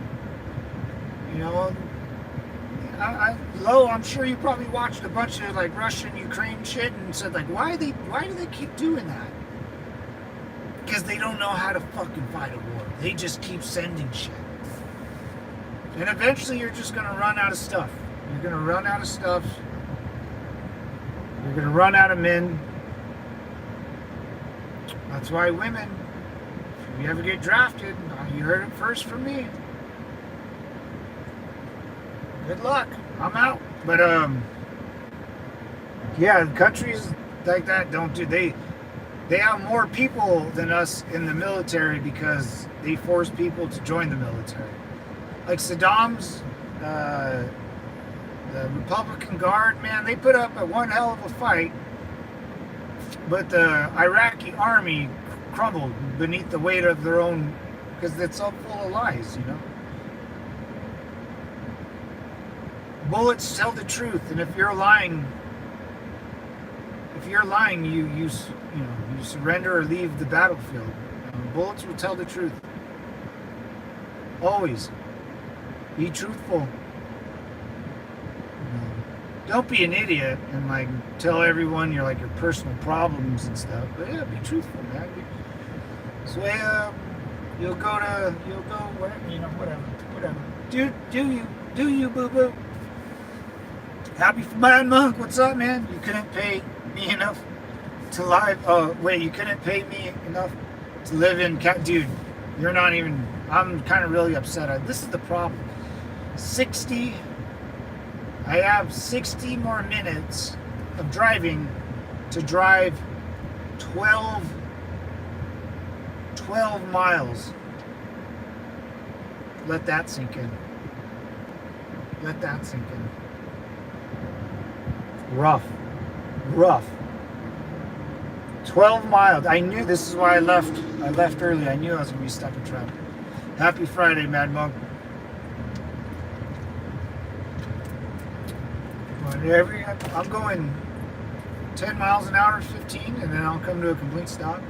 Speaker 1: I'm sure you probably watched a bunch of Russian, Ukraine shit and said why do they keep doing that? Because they don't know how to fucking fight a war. They just keep sending shit. And eventually you're just going to run out of stuff. You're going to run out of stuff. You're going to run out of men. That's why women, if you ever get drafted, you heard it first from me. Good luck. I'm out. But, countries like that don't do... They have more people than us in the military because they force people to join the military. Like Saddam's, the Republican Guard, man, they put up one hell of a fight, but the Iraqi army crumbled beneath the weight of their own, because it's all full of lies, Bullets tell the truth, and if you're lying, you surrender or leave the battlefield. Bullets will tell the truth. Always. Be truthful. Don't be an idiot and tell everyone your personal problems and stuff. But yeah, be truthful, man. So you'll go whatever. Do you, boo boo. Happy Fine Monk. What's up, man? You couldn't pay me enough to live. Oh wait, you couldn't pay me enough to live in. Dude, you're not even. I'm kind of really upset. This is the problem. I have 60 more minutes of driving to drive 12 miles. Let that sink in. Let that sink in. Rough. Rough. 12 miles. I knew this is why I left. I left early. I knew I was going to be stuck in traffic. Happy Friday, Mad Monk. I'm going 10 miles an hour, 15, and then I'll come to a complete stop.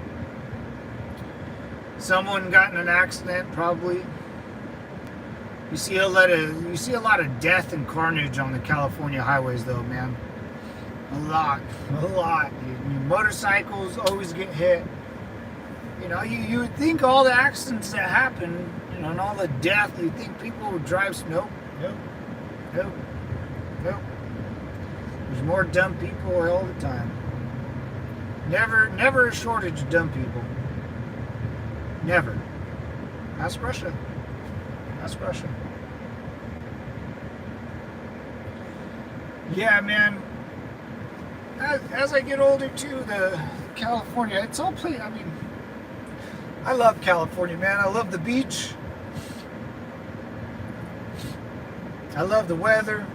Speaker 1: Someone got in an accident, probably. You see a lot of death and carnage on the California highways, though, man. A lot. Motorcycles always get hit. You know, you would think all the accidents that happen, you know, and all the death, you think people would drive. Nope. There's more dumb people all the time. Never a shortage of dumb people. Never. Ask Russia. Yeah, man. As I get older too, the California, it's all play. I mean, I love California, man. I love the beach. I love the weather.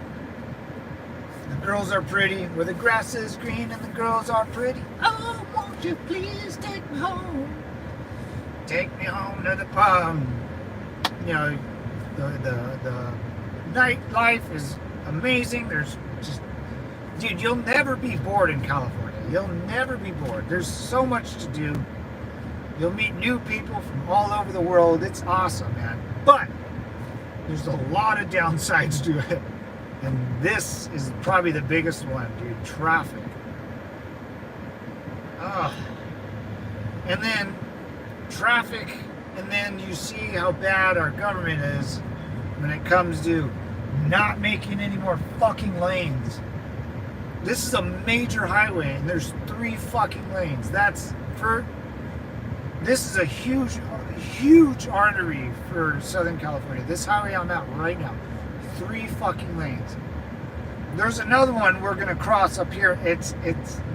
Speaker 1: The girls are pretty. Where the grass is green and the girls are pretty. Oh, won't you please take me home? Take me home to the pub. You know, the nightlife is amazing. There's just, dude, you'll never be bored in California. You'll never be bored. There's so much to do. You'll meet new people from all over the world. It's awesome, man. But there's a lot of downsides to it. And this is probably the biggest one, dude. Traffic. Ugh. And then traffic, and then you see how bad our government is when it comes to not making any more fucking lanes. This is a major highway, and there's 3 fucking lanes. This is a huge artery for Southern California. This highway I'm at right now, 3 fucking lanes. There's another one we're gonna cross up here. It's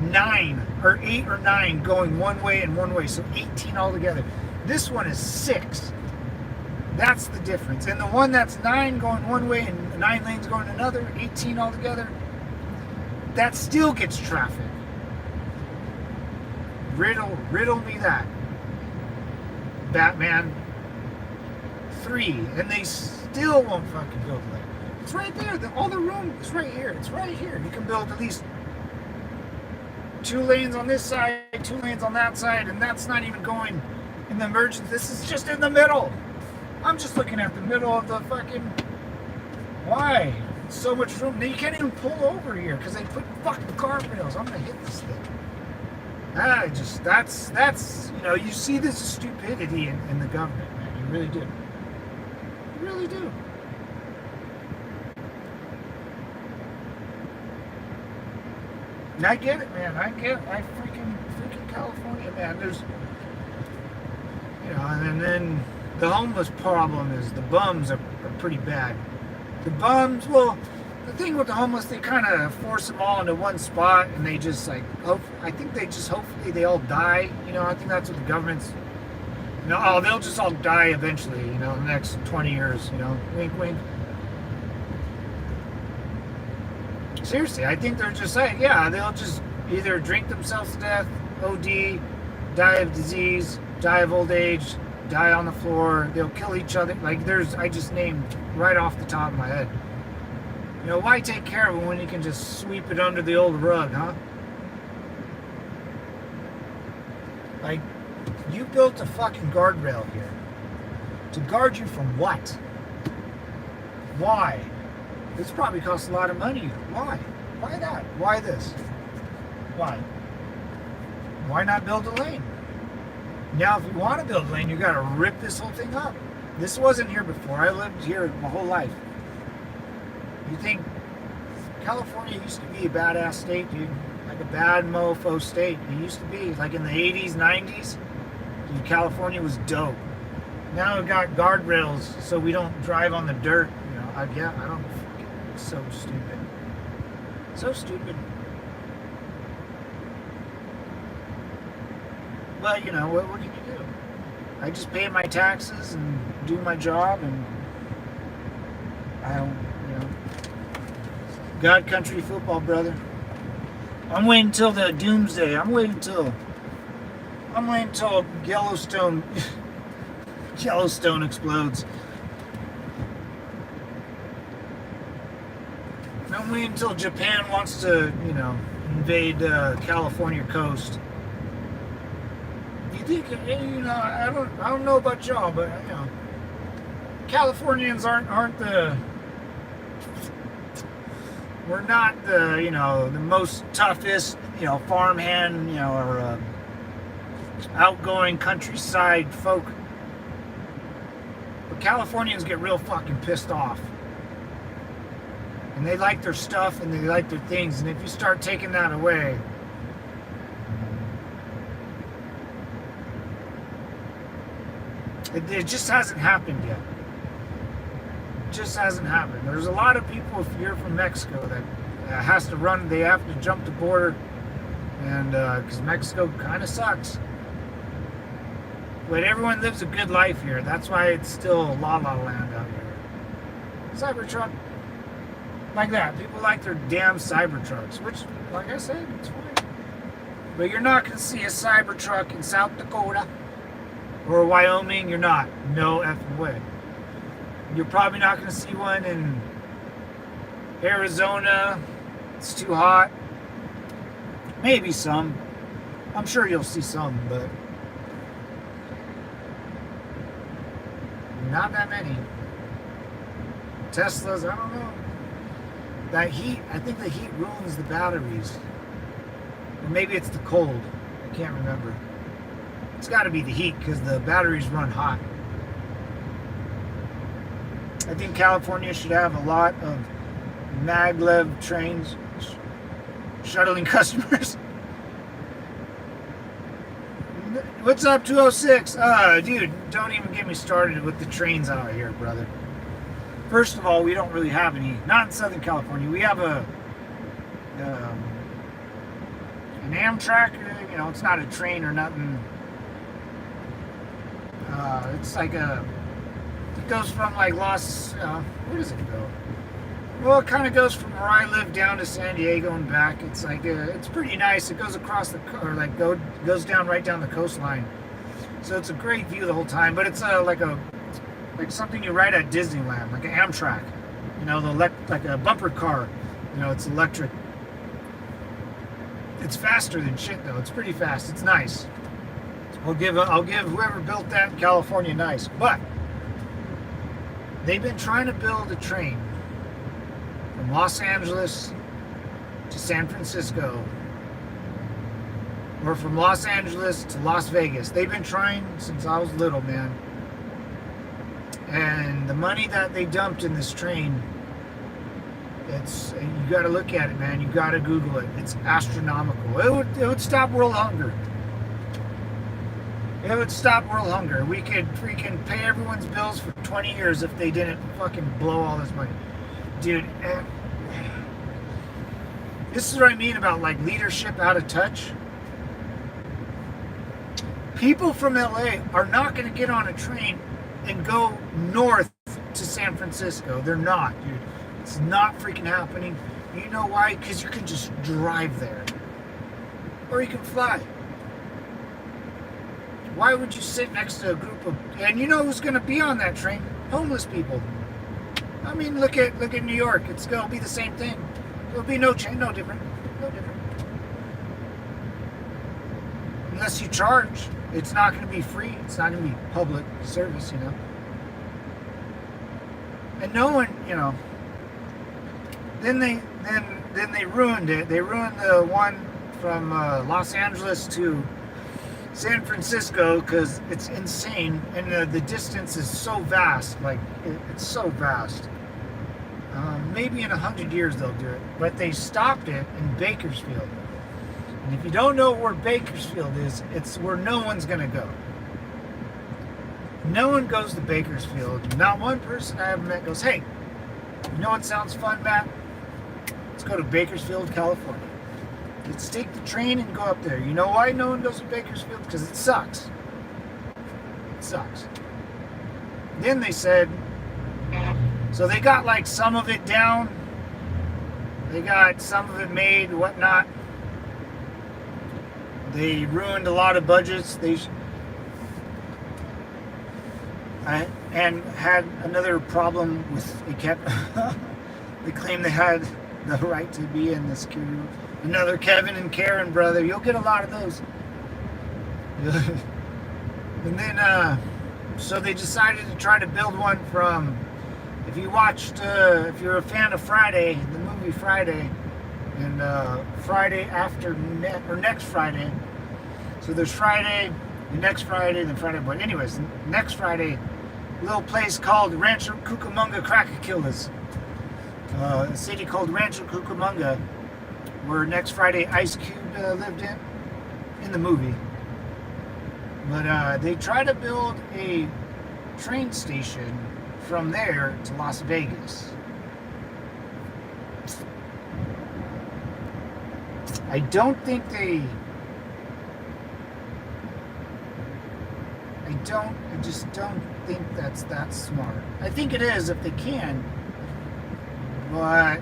Speaker 1: 9 or 8 or 9 going one way and one way, so 18 altogether. This one is 6. That's the difference. And the one that's 9 going one way and 9 lanes going another, 18 altogether, that still gets traffic. Riddle me that. Batman. 3, and they still won't fucking build a lane. It's right there. All the room is right here. It's right here. You can build at least 2 lanes on this side, 2 lanes on that side, and that's not even going in the emergency. This is just in the middle. I'm just looking at the middle of the fucking. Why? So much room. You can't even pull over here because they put fucking guardrails. I'm gonna hit this thing. That's you know, you see this stupidity in the government, man. You really do. You really do. And I get it, man. I freaking California, man. There's, you know, and then the homeless problem is the bums are pretty bad. The bums, well, the thing with the homeless, they kind of force them all into one spot, and they just like, hopefully they all die. You know, I think that's what the government's, you know, oh, they'll just all die eventually, you know, in the next 20 years, you know, wink, wink. Seriously, I think they're just like, yeah, they'll just either drink themselves to death, OD, die of disease, die of old age, die on the floor, they'll kill each other. Like, I just named right off the top of my head. You know, why take care of them when you can just sweep it under the old rug, huh? Like, you built a fucking guardrail here. To guard you from what? Why? This probably costs a lot of money. Why? Why that? Why this? Why? Why not build a lane? Now, if you want to build a lane, you got to rip this whole thing up. This wasn't here before. I lived here my whole life. You think California used to be a badass state, dude? Like a bad mofo state. It used to be. Like in the 80s, 90s, dude, California was dope. Now we've got guardrails so we don't drive on the dirt. You know, I don't. It's so stupid. So stupid. But, you know, what can you do? I just pay my taxes and do my job, and I don't, you know. God country football, brother. I'm waiting till the doomsday. I'm waiting till Yellowstone explodes. I'm waiting until Japan wants to, invade California coast. You think, I don't know about y'all, but Californians aren't we're not the most toughest, farmhand, or outgoing countryside folk. But Californians get real fucking pissed off. And they like their stuff and they like their things. And if you start taking that away, it just hasn't happened yet. It just hasn't happened. There's a lot of people, if you're from Mexico, that has to run, they have to jump the border. And because Mexico kind of sucks. But everyone lives a good life here. That's why it's still la la land out here. Cybertruck. Like that. People like their damn Cybertrucks, which, like I said, it's fine. But you're not going to see a Cybertruck in South Dakota or Wyoming. You're not. No effing way. You're probably not going to see one in Arizona. It's too hot. Maybe some. I'm sure you'll see some, but not that many. Teslas, I don't know. That heat, I think the heat ruins the batteries. Or maybe it's the cold. I can't remember. It's got to be the heat because the batteries run hot. I think California should have a lot of maglev trains shuttling customers. What's up, 206? Dude, don't even get me started with the trains out here, brother. First of all, we don't really have any. Not in Southern California. We have an Amtrak. It's not a train or nothing. It's like it goes from like where does it go? Well, it kind of goes from where I live down to San Diego and back. It's like it's pretty nice. It goes across goes down right down the coastline. So it's a great view the whole time. But it's like something you ride at Disneyland, like an Amtrak. Like a bumper car. It's electric. It's faster than shit though. It's pretty fast. It's nice. I'll give whoever built that in California nice. But they've been trying to build a train from Los Angeles to San Francisco, or from Los Angeles to Las Vegas. They've been trying since I was little, man. And the money that they dumped in this train, you got to look at it, man. You got to Google it. It's astronomical. It would stop world hunger. It would stop world hunger. We could freaking pay everyone's bills for 20 years if they didn't fucking blow all this money. Dude, this is what I mean about like leadership out of touch. People from LA are not going to get on a train and go north to San Francisco. They're not, dude. It's not freaking happening. You know why? Because you can just drive there. Or you can fly. Why would you sit next to a group of... And you know who's going to be on that train? Homeless people. I mean, look at New York. It's going to be the same thing. There'll be no change, no different. No different. Unless you charge. It's not going to be free. It's not going to be public service, And no one, Then they ruined it. They ruined the one from Los Angeles to San Francisco because it's insane, and the distance is so vast. Like it's so vast. Maybe in 100 years they'll do it, but they stopped it in Bakersfield. And if you don't know where Bakersfield is, it's where no one's gonna go. No one goes to Bakersfield. Not one person I ever met goes, "Hey, you know what sounds fun, Matt? Let's go to Bakersfield, California. Let's take the train and go up there." You know why no one goes to Bakersfield? Because it sucks. It sucks. Then they said, so they got like some of it down, They got some of it made, whatnot. They ruined a lot of budgets. And had another problem with they kept. They claim they had the right to be in the security room. Another Kevin and Karen, brother. You'll get a lot of those. And then, so they decided to try to build one from. If you watched, if you're a fan of Friday, the movie Friday, and Friday after next Friday. So there's Friday, the next Friday, then Friday. But anyways, next Friday, a little place called Rancho Cucamonga Crack-A-Killers. A city called Rancho Cucamonga, where next Friday Ice Cube lived in the movie. But they try to build a train station from there to Las Vegas. I just don't think that's that smart. I think it is if they can, but I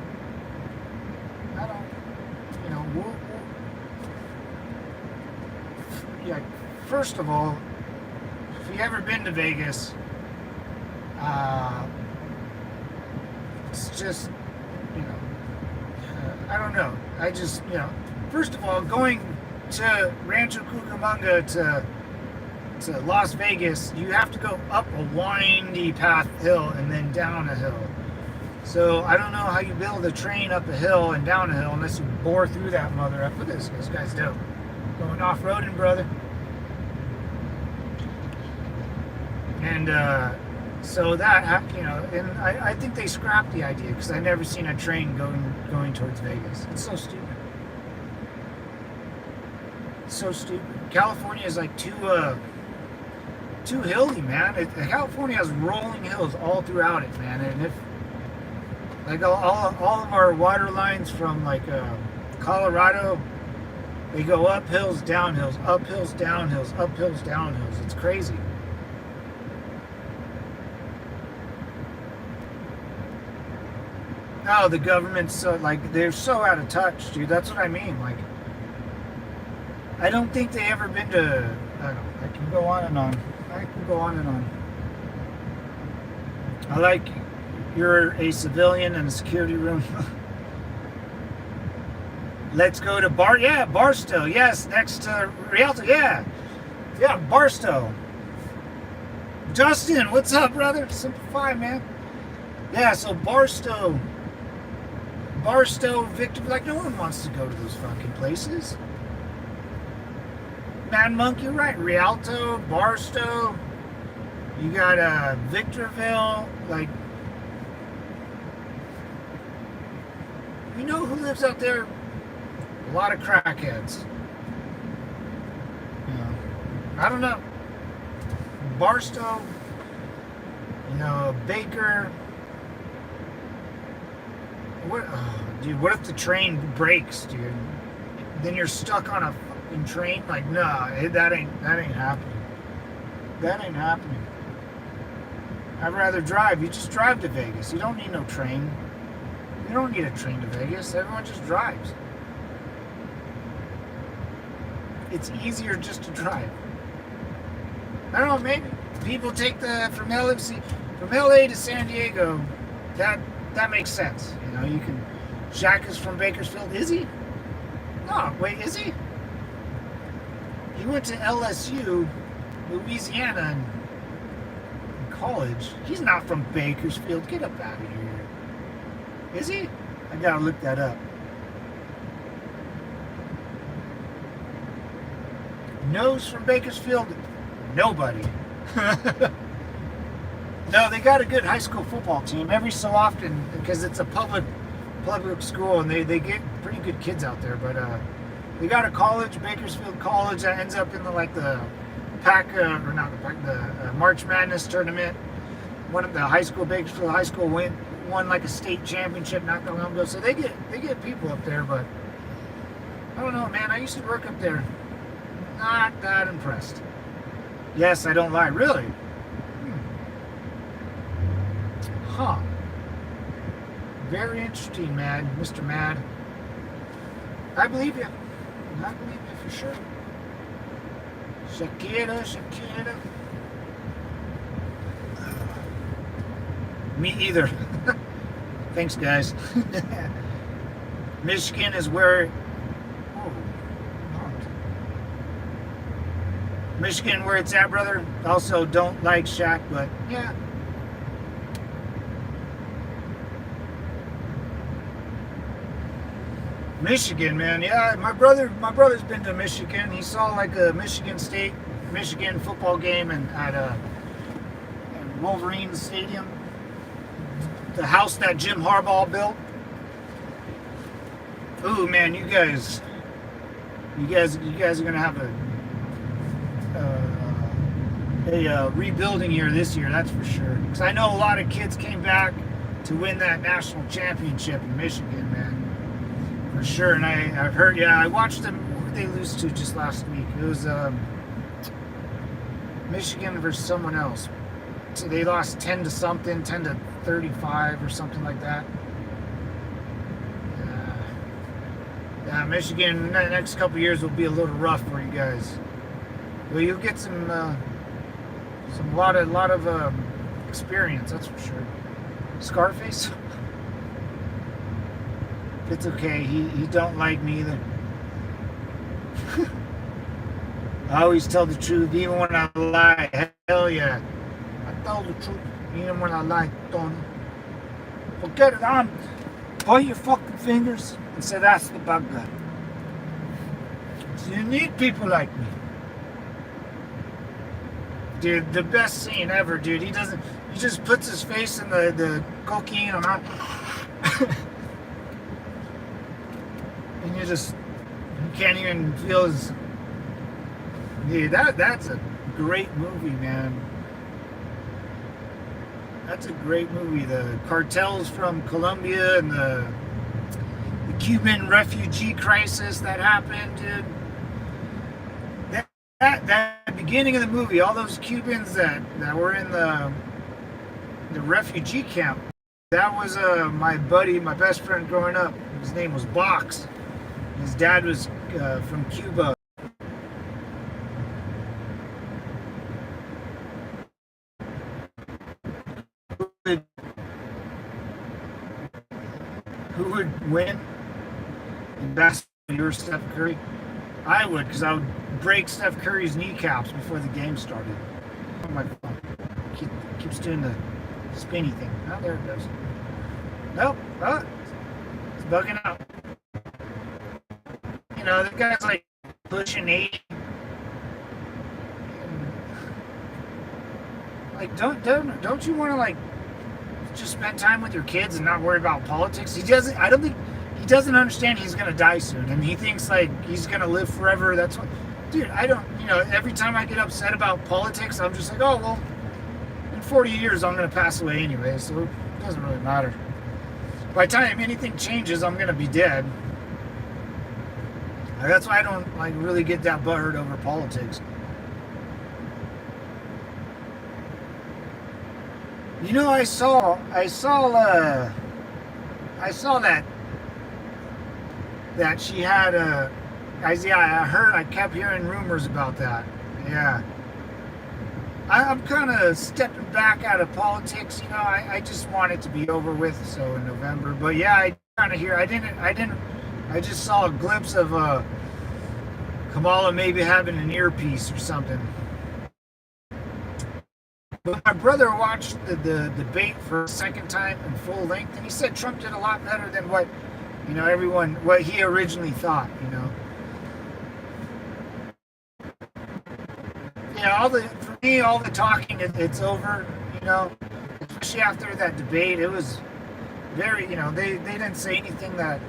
Speaker 1: don't, yeah, first of all, if you've ever been to Vegas, it's just, I don't know. I just, first of all, going to Rancho Cucamonga to Las Vegas, you have to go up a windy path hill and then down a hill. So I don't know how you build a train up a hill and down a hill unless you bore through that mother up. Look at this guy's dope. Going off-roading, brother. And so that, and I think they scrapped the idea because I've never seen a train going towards Vegas. It's so stupid. It's so stupid. California is like too hilly, man. California has rolling hills all throughout it, man. And if like all of our water lines from like Colorado, they go up hills, down hills, up hills, down hills, up hills, down hills. It's crazy. No, the government's so, like, they're so out of touch, dude. That's what I mean. Like, I don't think they ever been to. I can go on and on. I like you're a civilian in a security room. Let's go to Barstow. Yes, next to Rialto. Yeah, Barstow. Justin, what's up, brother? Simplify, man. Yeah, so Barstow, Victor, like, no one wants to go to those fucking places. Man Monk, you're right. Rialto, Barstow, you got Victorville, like, you know who lives out there? A lot of crackheads. I don't know. Barstow, Baker. What if the train breaks, dude? Then you're stuck on a fucking train? Like, nah, that ain't happening. That ain't happening. I'd rather drive. You just drive to Vegas. You don't need no train. You don't need a train to Vegas. Everyone just drives. It's easier just to drive. I don't know, maybe people take from LA to San Diego. That makes sense. You can. Shaq is from Bakersfield. Is he? No, wait, is he? He went to LSU, Louisiana, in college. He's not from Bakersfield. Get up out of here. Is he? I gotta look that up. Knows from Bakersfield? Nobody. No, they got a good high school football team every so often because it's a public school and they get pretty good kids out there. But they got a college, Bakersfield College, that ends up in the March Madness tournament. One of the Bakersfield High School won like a state championship not that long ago. So they get people up there, but I don't know, man. I used to work up there. Not that impressed. Yes, I don't lie. Really? Huh. Very interesting, man, Mr. Mad. I believe you. I believe you for sure. Shakira, Shakira. Me either. Thanks, guys. Michigan is where. Oh, Michigan, where it's at, brother. Also, don't like Shaq, but yeah. Michigan, man. Yeah, my brother's been to Michigan. He saw like a Michigan football game at Wolverine Stadium. The house that Jim Harbaugh built. Ooh, man, you guys are gonna have a rebuilding year this year, that's for sure. Because I know a lot of kids came back to win that national championship in Michigan, man. For sure, and I've heard, yeah, I watched them. Who did they lose to just last week? It was Michigan versus someone else. So they lost 10 to something, 10 to 35 or something like that. Yeah, Michigan, the next couple years will be a little rough for you guys. Well, you'll get some lot of experience, that's for sure. Scarface. It's okay. He don't like me either. I always tell the truth, even when I lie. Hell yeah, I tell the truth, even when I lie, Tony. Forget it. Point your fucking fingers and say that's the bad guy. So you need people like me, dude. The best scene ever, dude. He just puts his face in the cocaine. And you can't even feel his. Dude, that's a great movie, man. That's a great movie. The cartels from Colombia and the Cuban refugee crisis that happened, dude. That beginning of the movie, all those Cubans that were in the refugee camp. That was my buddy, my best friend growing up. His name was Box. His dad was from Cuba. Who would win in basketball? Or Steph Curry? I would, because I would break Steph Curry's kneecaps before the game started. Oh, my phone keeps doing the spinny thing. Oh, there it goes. Nope. Oh, it's bugging out. You know, the guy's like pushing 80. Like, don't you want to like just spend time with your kids and not worry about politics? I don't think he doesn't understand he's gonna die soon, and he thinks like he's gonna live forever. That's what, dude. I don't. You know, every time I get upset about politics, I'm just like, oh well, in 40 years I'm gonna pass away anyway, so it doesn't really matter. By the time anything changes, I'm gonna be dead. That's why I don't like really get that butthurt over politics. You know, I saw that she had I kept hearing rumors about that. Yeah. I'm kind of stepping back out of politics, you know. I just want it to be over with, so in November. But yeah, I kind of hear. I just saw a glimpse of Kamala maybe having an earpiece or something. But my brother watched the debate for a second time in full length, and he said Trump did a lot better than what, you know, what he originally thought, you know. Yeah, for me, all the talking, it's over, you know. Especially after that debate, it was very, you know, they didn't say anything that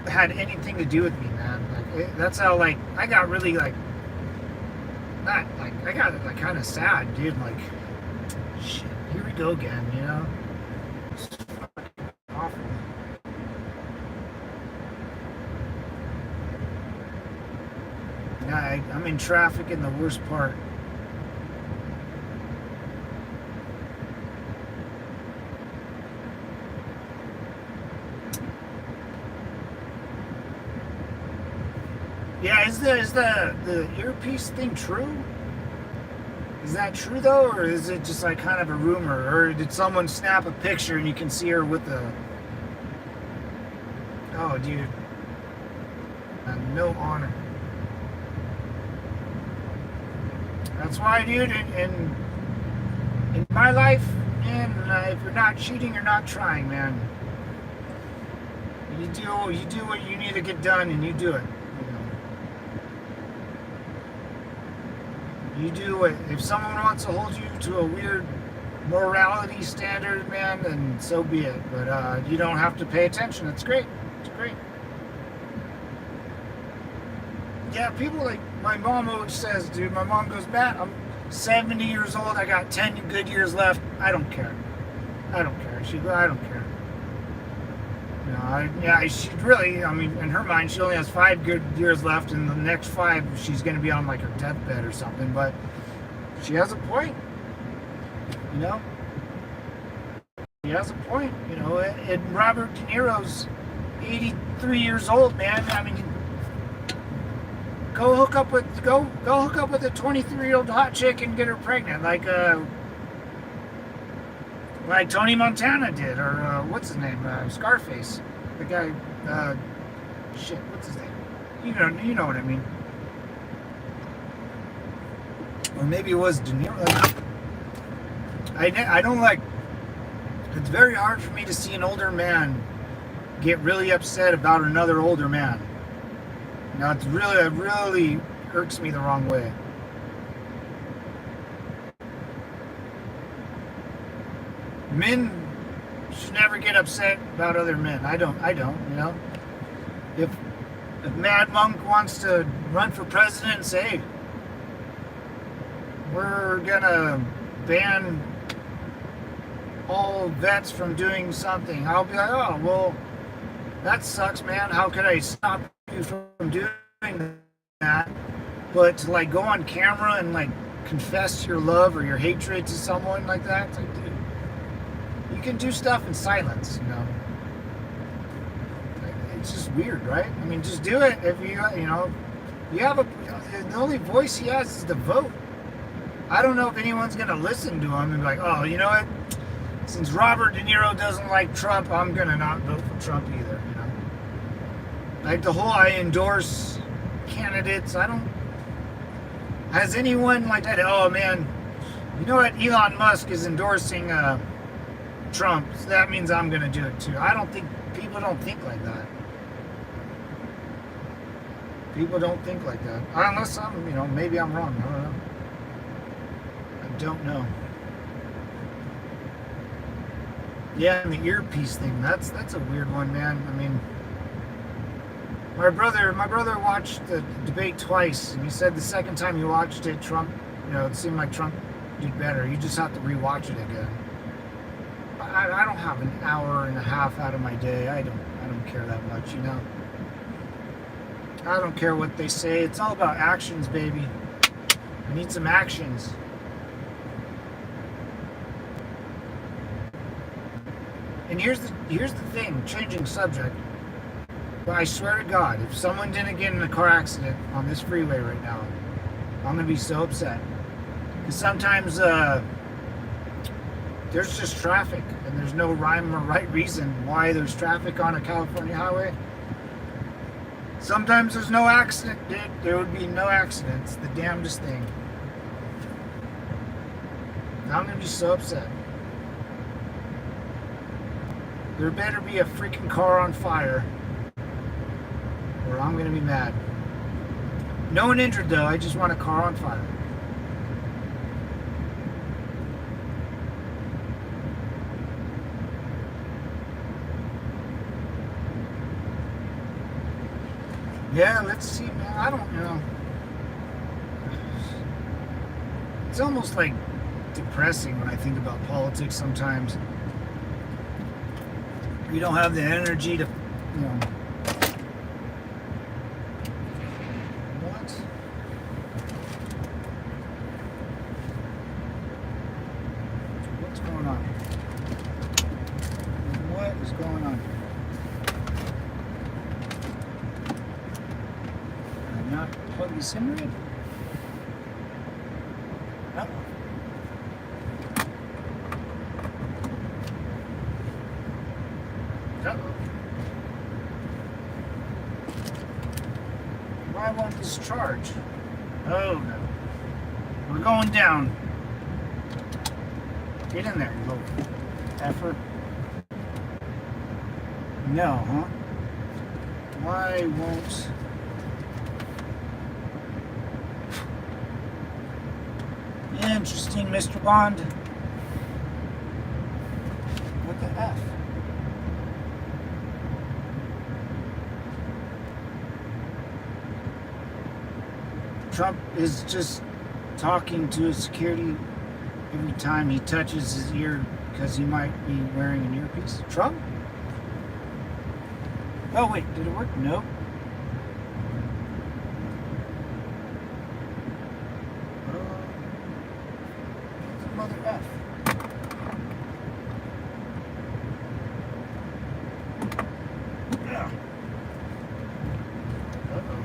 Speaker 1: had anything to do with me, man. Like, that's how, like, I got really, like, not, like, I got, like, kind of sad, dude. Like, shit, here we go again, you know? It's fucking awful. Yeah, I'm in traffic in the worst part. Yeah, is the earpiece thing true? Is that true though, or is it just like kind of a rumor, or did someone snap a picture and you can see her with the? Oh, dude, no honor. That's why, dude. In my life, man, if you're not cheating, you're not trying, man. You do what you need to get done, and you do it. You do it. If someone wants to hold you to a weird morality standard, man, then so be it. But you don't have to pay attention. It's great. It's great. Yeah, people like my mom always says, dude. My mom goes, Matt, I'm 70 years old. I got 10 good years left. I don't care. I don't care. She goes, I don't care. You know, she'd really, I mean, in her mind, she only has 5 good years left, and the next 5, she's going to be on like her deathbed or something. But she has a point, you know. She has a point, you know. And Robert De Niro's 83 years old, man. I mean, go hook up with a 23-year-old hot chick and get her pregnant, like Tony Montana did, or what's his name, Scarface, the guy, what's his name? You know what I mean? Or maybe it was De Niro. I don't like. It's very hard for me to see an older man get really upset about another older man. Now it really irks me the wrong way. Men should never get upset about other men. I don't, you know. If Mad Monk wants to run for president and say, hey, we're gonna ban all vets from doing something, I'll be like, oh, well, that sucks, man. How could I stop you from doing that? But to like go on camera and like confess your love or your hatred to someone like that, it's like, dude, you can do stuff in silence, you know. It's just weird, right? I mean, just do it if you know, you have the only voice he has is the vote. I don't know if anyone's going to listen to him and be like, oh, you know what? Since Robert De Niro doesn't like Trump, I'm going to not vote for Trump either, you know. Like the whole I endorse candidates, has anyone like that, oh man, you know what? Elon Musk is endorsing Trump, so that means I'm going to do it too. I don't think, people don't think like that. People don't think like that. Unless I'm, you know, maybe I'm wrong. I don't know. I don't know. Yeah, and the earpiece thing, that's a weird one, man. I mean, my brother watched the debate twice, and he said the second time he watched it, Trump, you know, it seemed like Trump did better. You just have to rewatch it again. I don't have an hour and a half out of my day. I don't care that much, you know. I don't care what they say. It's all about actions, baby. I need some actions. And here's the thing, changing subject. But I swear to God, if someone didn't get in a car accident on this freeway right now, I'm gonna be so upset. Because sometimes there's just traffic, and there's no rhyme or right reason why there's traffic on a California highway. Sometimes there's no accident, dude. There would be no accidents. The damnedest thing. I'm gonna be so upset. There better be a freaking car on fire, or I'm gonna be mad. No one injured though. I just want a car on fire. Yeah, let's see, man. I don't know. It's almost like depressing when I think about politics sometimes. You don't have the energy to, you know. What? What's going on? What is going on? this in red? Uh-oh. Uh-oh. Why won't this charge? Oh no. We're going down. Get in there, you little effer. No, huh? Why won't... Interesting, Mr. Bond. What the F? Trump is just talking to his security every time he touches his ear because he might be wearing an earpiece. Trump? Oh wait, did it work? Nope. Mother F. Yeah. Uh-oh.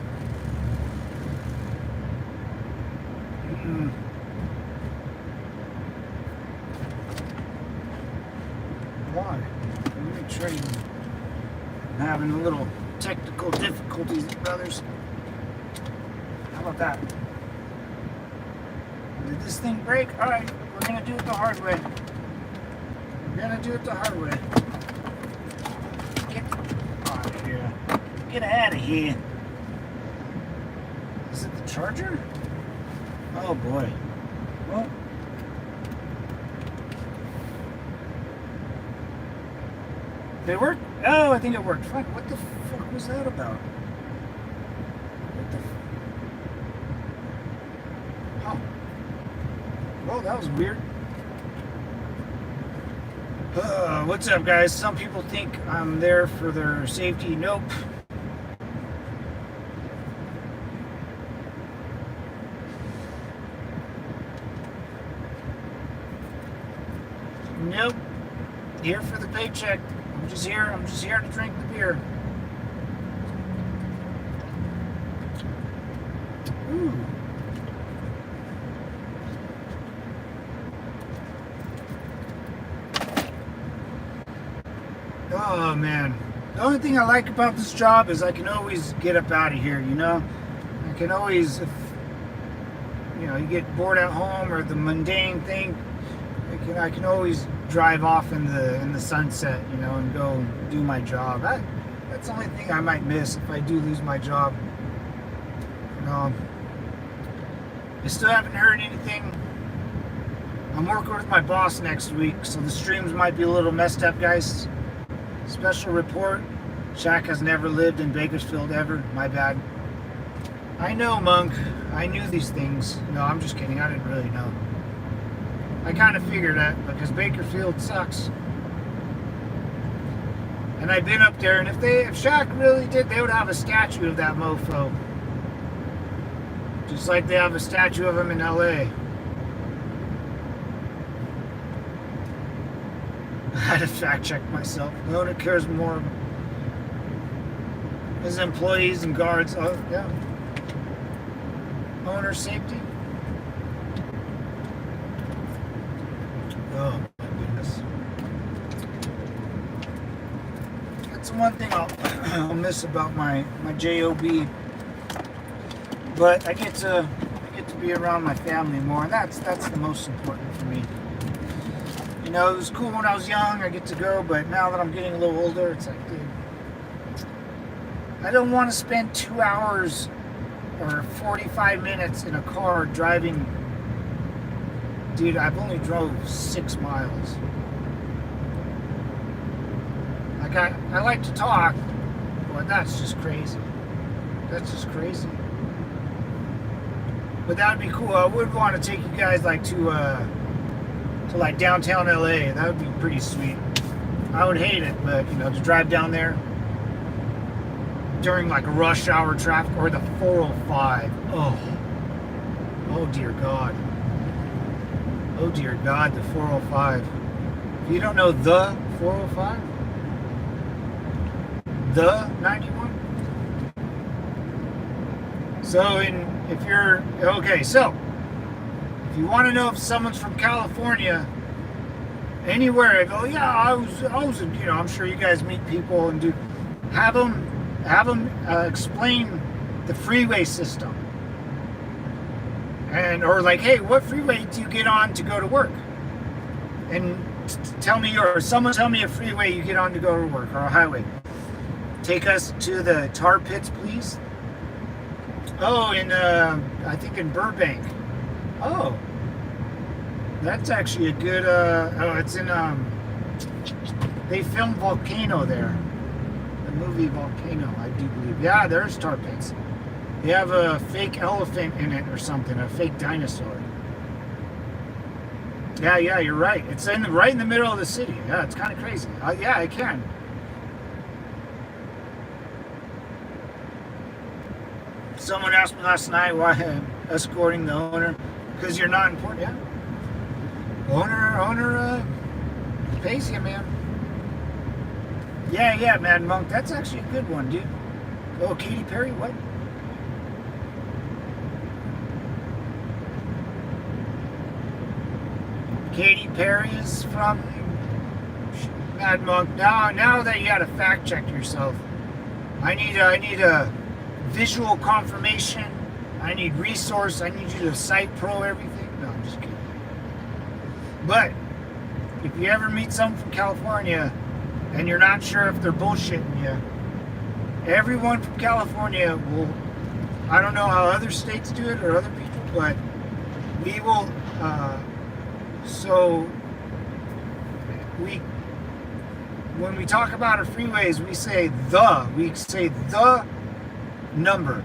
Speaker 1: Why? Let me try. I'm having a little technical difficulties, brothers. How about that? Did this thing break? Alright, we're gonna do it the hard way. We're gonna do it the hard way. Get out of here. Get out of here. Is it the charger? Oh boy. Well. Did it work? Oh, I think it worked. Fuck, what the fuck was that about? What the Oh. Well, that was weird. What's up, guys? Some people think I'm there for their safety. Nope. Nope. Here for the paycheck. I'm just here to drink the beer. Ooh. Oh man. The only thing I like about this job is I can always get up out of here, you know? I can always, if you know, you get bored at home or the mundane thing, I can always drive off in the sunset, you know, and go do my job. That's the only thing I might miss if I do lose my job. You know, I still haven't heard anything. I'm working with my boss next week, so the streams might be a little messed up, guys. Special report. Shaq has never lived in Bakersfield ever. My bad. I know, Monk. I knew these things. No, I'm just kidding. I didn't really know. I kind of figured that because Bakersfield sucks. And I've been up there, and if Shaq really did, they would have a statue of that mofo. Just like they have a statue of him in LA. I had to fact check myself. No one cares more. His employees and guards. Oh, yeah. Owner safety. Oh my goodness. That's one thing I'll miss about my job. But I get to be around my family more, and that's the most important for me. You know, it was cool when I was young, I get to go, but now that I'm getting a little older, it's like, dude, I don't want to spend 2 hours or 45 minutes in a car driving. Dude, I've only drove 6 miles. Like, I like to talk, but that's just crazy. That's just crazy. But that would be cool. I would want to take you guys like to like downtown LA. That would be pretty sweet. I would hate it, but you know, to drive down there during like rush hour traffic or the 405. Oh dear God. Oh dear God, the 405. If you don't know the 405, the 91. So in if you're okay, so if you want to know if someone's from California, anywhere, I go, yeah, I was, you know, I'm sure you guys meet people and do, have them explain the freeway system, and or like, hey, what freeway do you get on to go to work? And tell me, or someone tell me a freeway you get on to go to work, or a highway. Take us to the tar pits, please. Oh, in I think in Burbank. Oh, that's actually a good. Oh, it's in. They filmed Volcano there. The movie Volcano, I do believe. Yeah, there's tar pits. They have a fake elephant in it or something, a fake dinosaur. Yeah, you're right. It's right in the middle of the city. Yeah, it's kind of crazy. Yeah, I can. Someone asked me last night why I'm escorting the owner. Because you're not important. Yeah. Owner pays you, man. Yeah, Mad Monk. That's actually a good one, dude. Oh, Katy Perry? What? Katy Perry is from Mad Monk. Now that you gotta fact check yourself, I need a visual confirmation. I need resource. I need you to cite pro everything. No, I'm just kidding. But if you ever meet someone from California and you're not sure if they're bullshitting you, everyone from California will. I don't know how other states do it or other people, but we will. So when we talk about our freeways, we say the number,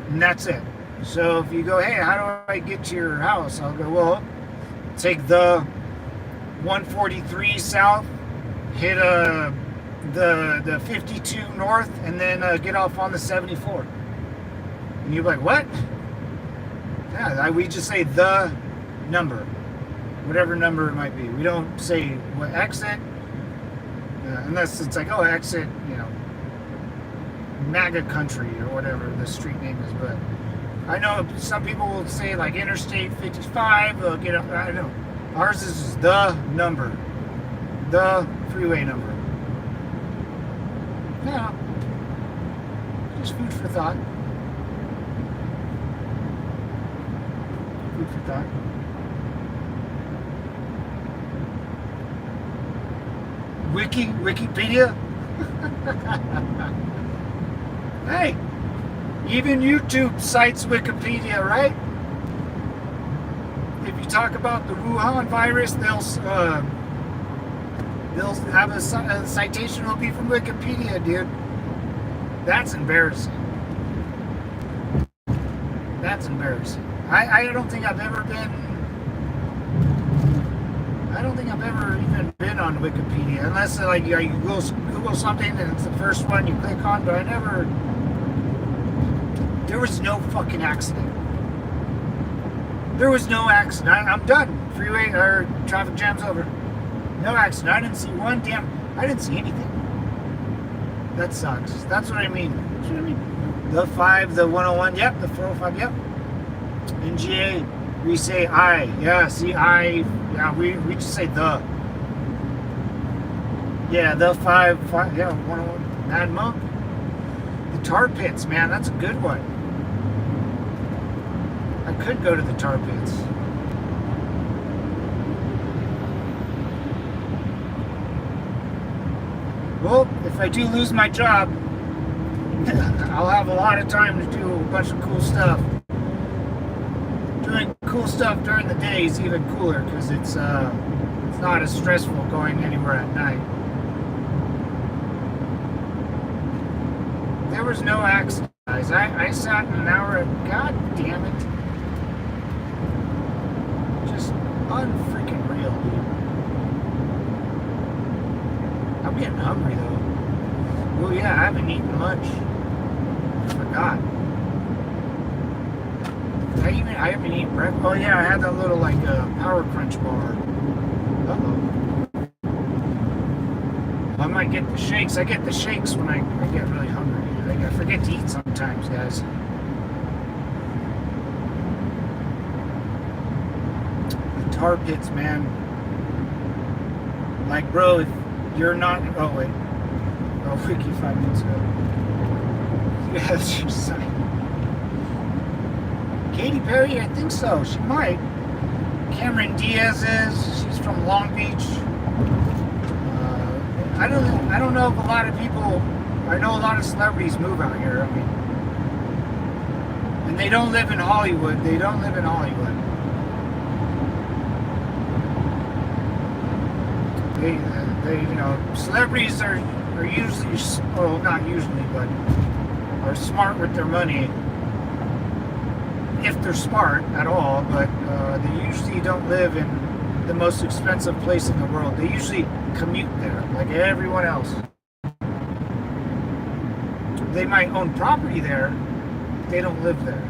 Speaker 1: and that's it. So if you go, hey, how do I get to your house? I'll go, well, take the 143 south, hit the 52 north, and then get off on the 74. And you're like, what? Yeah, we just say the number. Whatever number it might be. We don't say what exit, unless it's like, oh, exit, you know, MAGA country or whatever the street name is. But I know some people will say like Interstate 55. They'll get up. I know ours is the number, the freeway number. Yeah, just food for thought. Food for thought. Wikipedia? Hey, even YouTube cites Wikipedia, right? If you talk about the Wuhan virus, they'll have a citation will be from Wikipedia, dude. That's embarrassing. That's embarrassing. I don't think I've ever been. I don't think I've ever even been on Wikipedia, unless like you Google something and it's the first one you click on. But I never. There was no fucking accident. There was no accident. I'm done. Freeway or traffic jam's over. No accident. I didn't see one damn. I didn't see anything. That sucks. That's what I mean. That's what I mean. The 5, the 101. Yep. The 405. Yep. NGA. We say I. Yeah. See I. Yeah, we just say the. Yeah, the 5, yeah, 101. Mad Monk. The tar pits, man, that's a good one. I could go to the tar pits. Well, if I do lose my job, I'll have a lot of time to do a bunch of cool stuff. Doing cool stuff during the day is even cooler because it's not as stressful going anywhere at night. There was no accident, guys. I sat in an hour and god damn it. Just unfreaking real, dude. I'm getting hungry though. Oh yeah, I haven't eaten much. I forgot. I haven't eaten breakfast. Oh yeah, I had that little like Power Crunch bar. I might get the shakes. I get the shakes when I get really hungry. I forget to eat sometimes, guys. tar pits, man. Like, bro, if you're not... Oh, wait. Oh, Wiki 5 minutes ago. Yeah, that's your son. Katy Perry, I think so. She might. Cameron Diaz is. She's from Long Beach. I don't know if a lot of people... I know a lot of celebrities move out here. I mean... And they don't live in Hollywood. They don't live in Hollywood. They you know, celebrities are usually, well, not usually, but are smart with their money. If they're smart at all, but they usually don't live in the most expensive place in the world. They usually commute there, like everyone else. They might own property there, but they don't live there.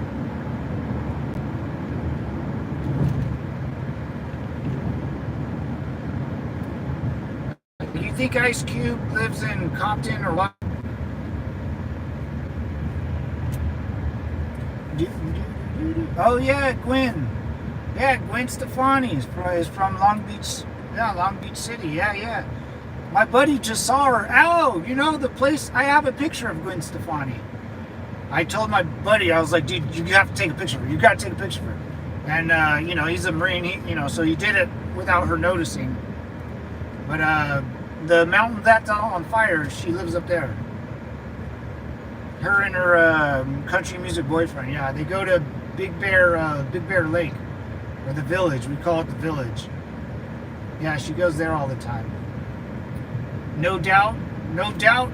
Speaker 1: You think Ice Cube lives in Compton or what? Oh yeah, Gwen. Yeah, Gwen Stefani is from Long Beach. Yeah, Long Beach City. Yeah. My buddy just saw her. Oh, you know the place? I have a picture of Gwen Stefani. I told my buddy, I was like, dude, you have to take a picture of her. You got to take a picture of her. And you know, he's a Marine. So he did it without her noticing. But the mountain that's on fire, she lives up there. Her and her country music boyfriend. Yeah, they go to Big Bear Lake, or the Village. We call it the Village. Yeah, she goes there all the time. No Doubt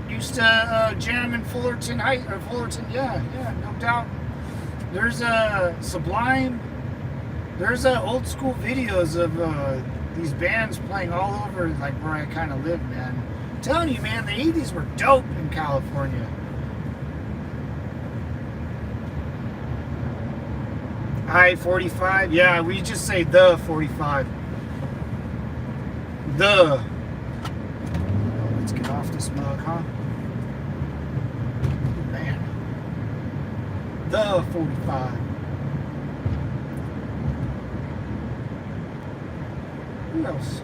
Speaker 1: used to jam in Fullerton Heights, or Fullerton. Yeah, No Doubt. There's a Sublime. There's old school videos of these bands playing all over, like where I kind of live, man. I'm telling you, man, the 80s were dope in California. I-45, yeah, we just say the 45. The. Oh, let's get off this mug, huh? Man. The 45. Who else?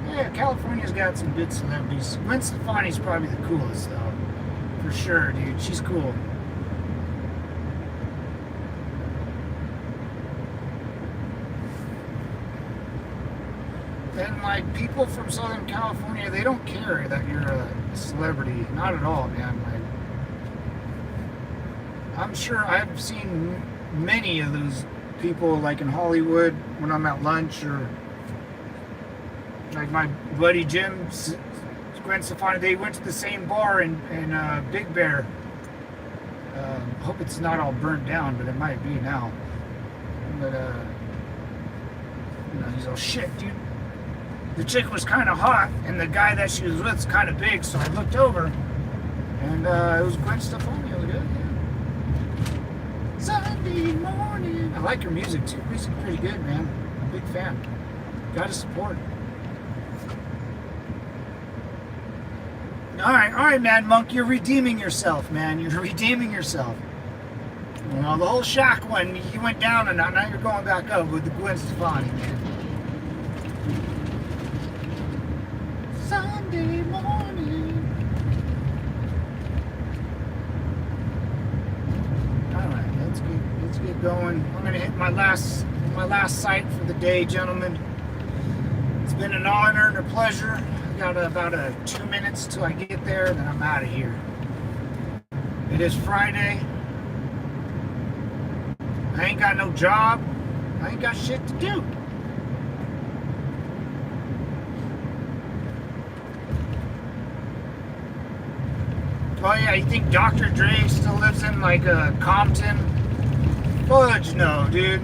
Speaker 1: Yeah, California's got some good celebrities. Gwen Stefani's probably the coolest, though. For sure, dude. She's cool. And, like, people from Southern California, they don't care that you're a celebrity. Not at all, man. Like, I'm sure I've seen many of those people, like, in Hollywood when I'm at lunch, or like my buddy Jim, Gwen Stefani, they went to the same bar in Big Bear. Hope it's not all burnt down, but it might be now. But you know, he's all, shit, dude. The chick was kind of hot, and the guy that she was with is kind of big, so I looked over, and it was Gwen Stefani. I was like, yeah. Sunday morning. I like her music, too. Music's pretty good, man. I'm a big fan. Gotta support. All right, man, Monk, you're redeeming yourself, man. You're redeeming yourself. You know, the whole Shaq one, you went down, and now you're going back up with the Gwen Stefani, man. Sunday morning. All right, let's get going. I'm gonna hit my last site for the day, gentlemen. It's been an honor and a pleasure. I got about 2 minutes till I get there, and then I'm out of here. It is Friday. I ain't got no job. I ain't got shit to do. Oh yeah, you think Dr. Dre still lives in like Compton? Fudge no, dude.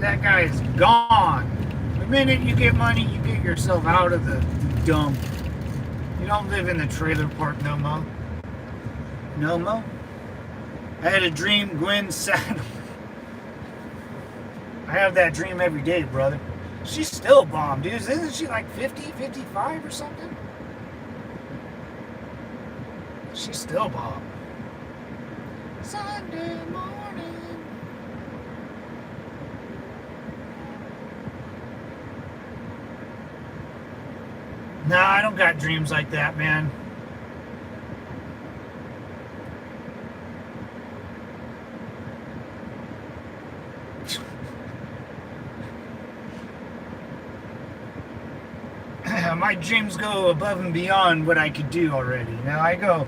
Speaker 1: That guy is gone. The minute you get money, you get yourself out of the dump. You don't live in the trailer park no more. No more. I had a dream Gwen sat. I have that dream every day, brother. She's still bomb, dude. Isn't she like 50, 55 or something? She's still bomb. Sunday morning. Nah, I don't got dreams like that, man. My dreams go above and beyond what I could do already. Now I go,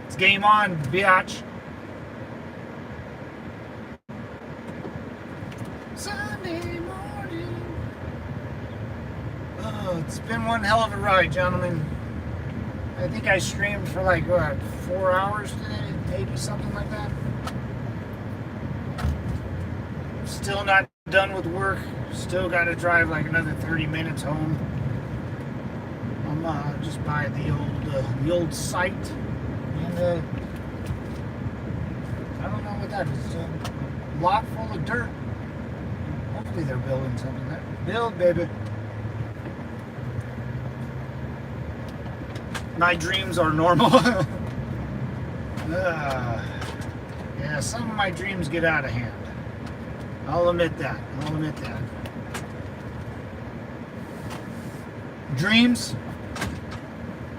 Speaker 1: it's game on, biatch. Sunday morning. Oh, it's been one hell of a ride, gentlemen. I think I streamed for like, what, 4 hours today? Maybe something like that. Still not done with work. Still got to drive like another 30 minutes home. I'm just by the old site, and I don't know what that is. A lot full of dirt. Hopefully they're building something there. Build, baby. My dreams are normal. Yeah, some of my dreams get out of hand. I'll admit that. Dreams?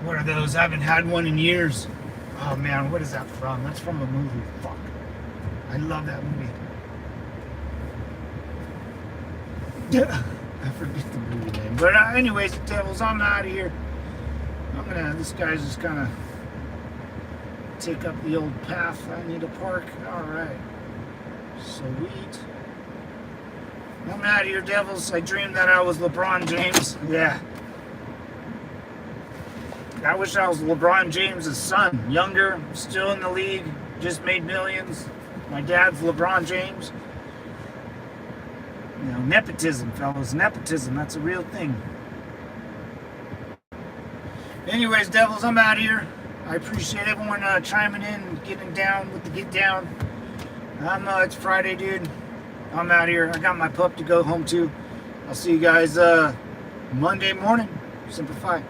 Speaker 1: What are those? I haven't had one in years. Oh man, what is that from? That's from a movie. Fuck. I love that movie. I forget the movie name. But anyways, devils, I'm out of here. This guy's just gonna take up the old path. I need to park. Alright. Sweet. I'm out of here, devils. I dreamed that I was LeBron James. Yeah. I wish I was LeBron James' son. Younger, still in the league, just made millions. My dad's LeBron James. You know, nepotism, fellas. Nepotism, that's a real thing. Anyways, devils, I'm out of here. I appreciate everyone chiming in and getting down with the get down. It's Friday, dude. I'm out of here. I got my pup to go home to. I'll see you guys Monday morning. Simplify.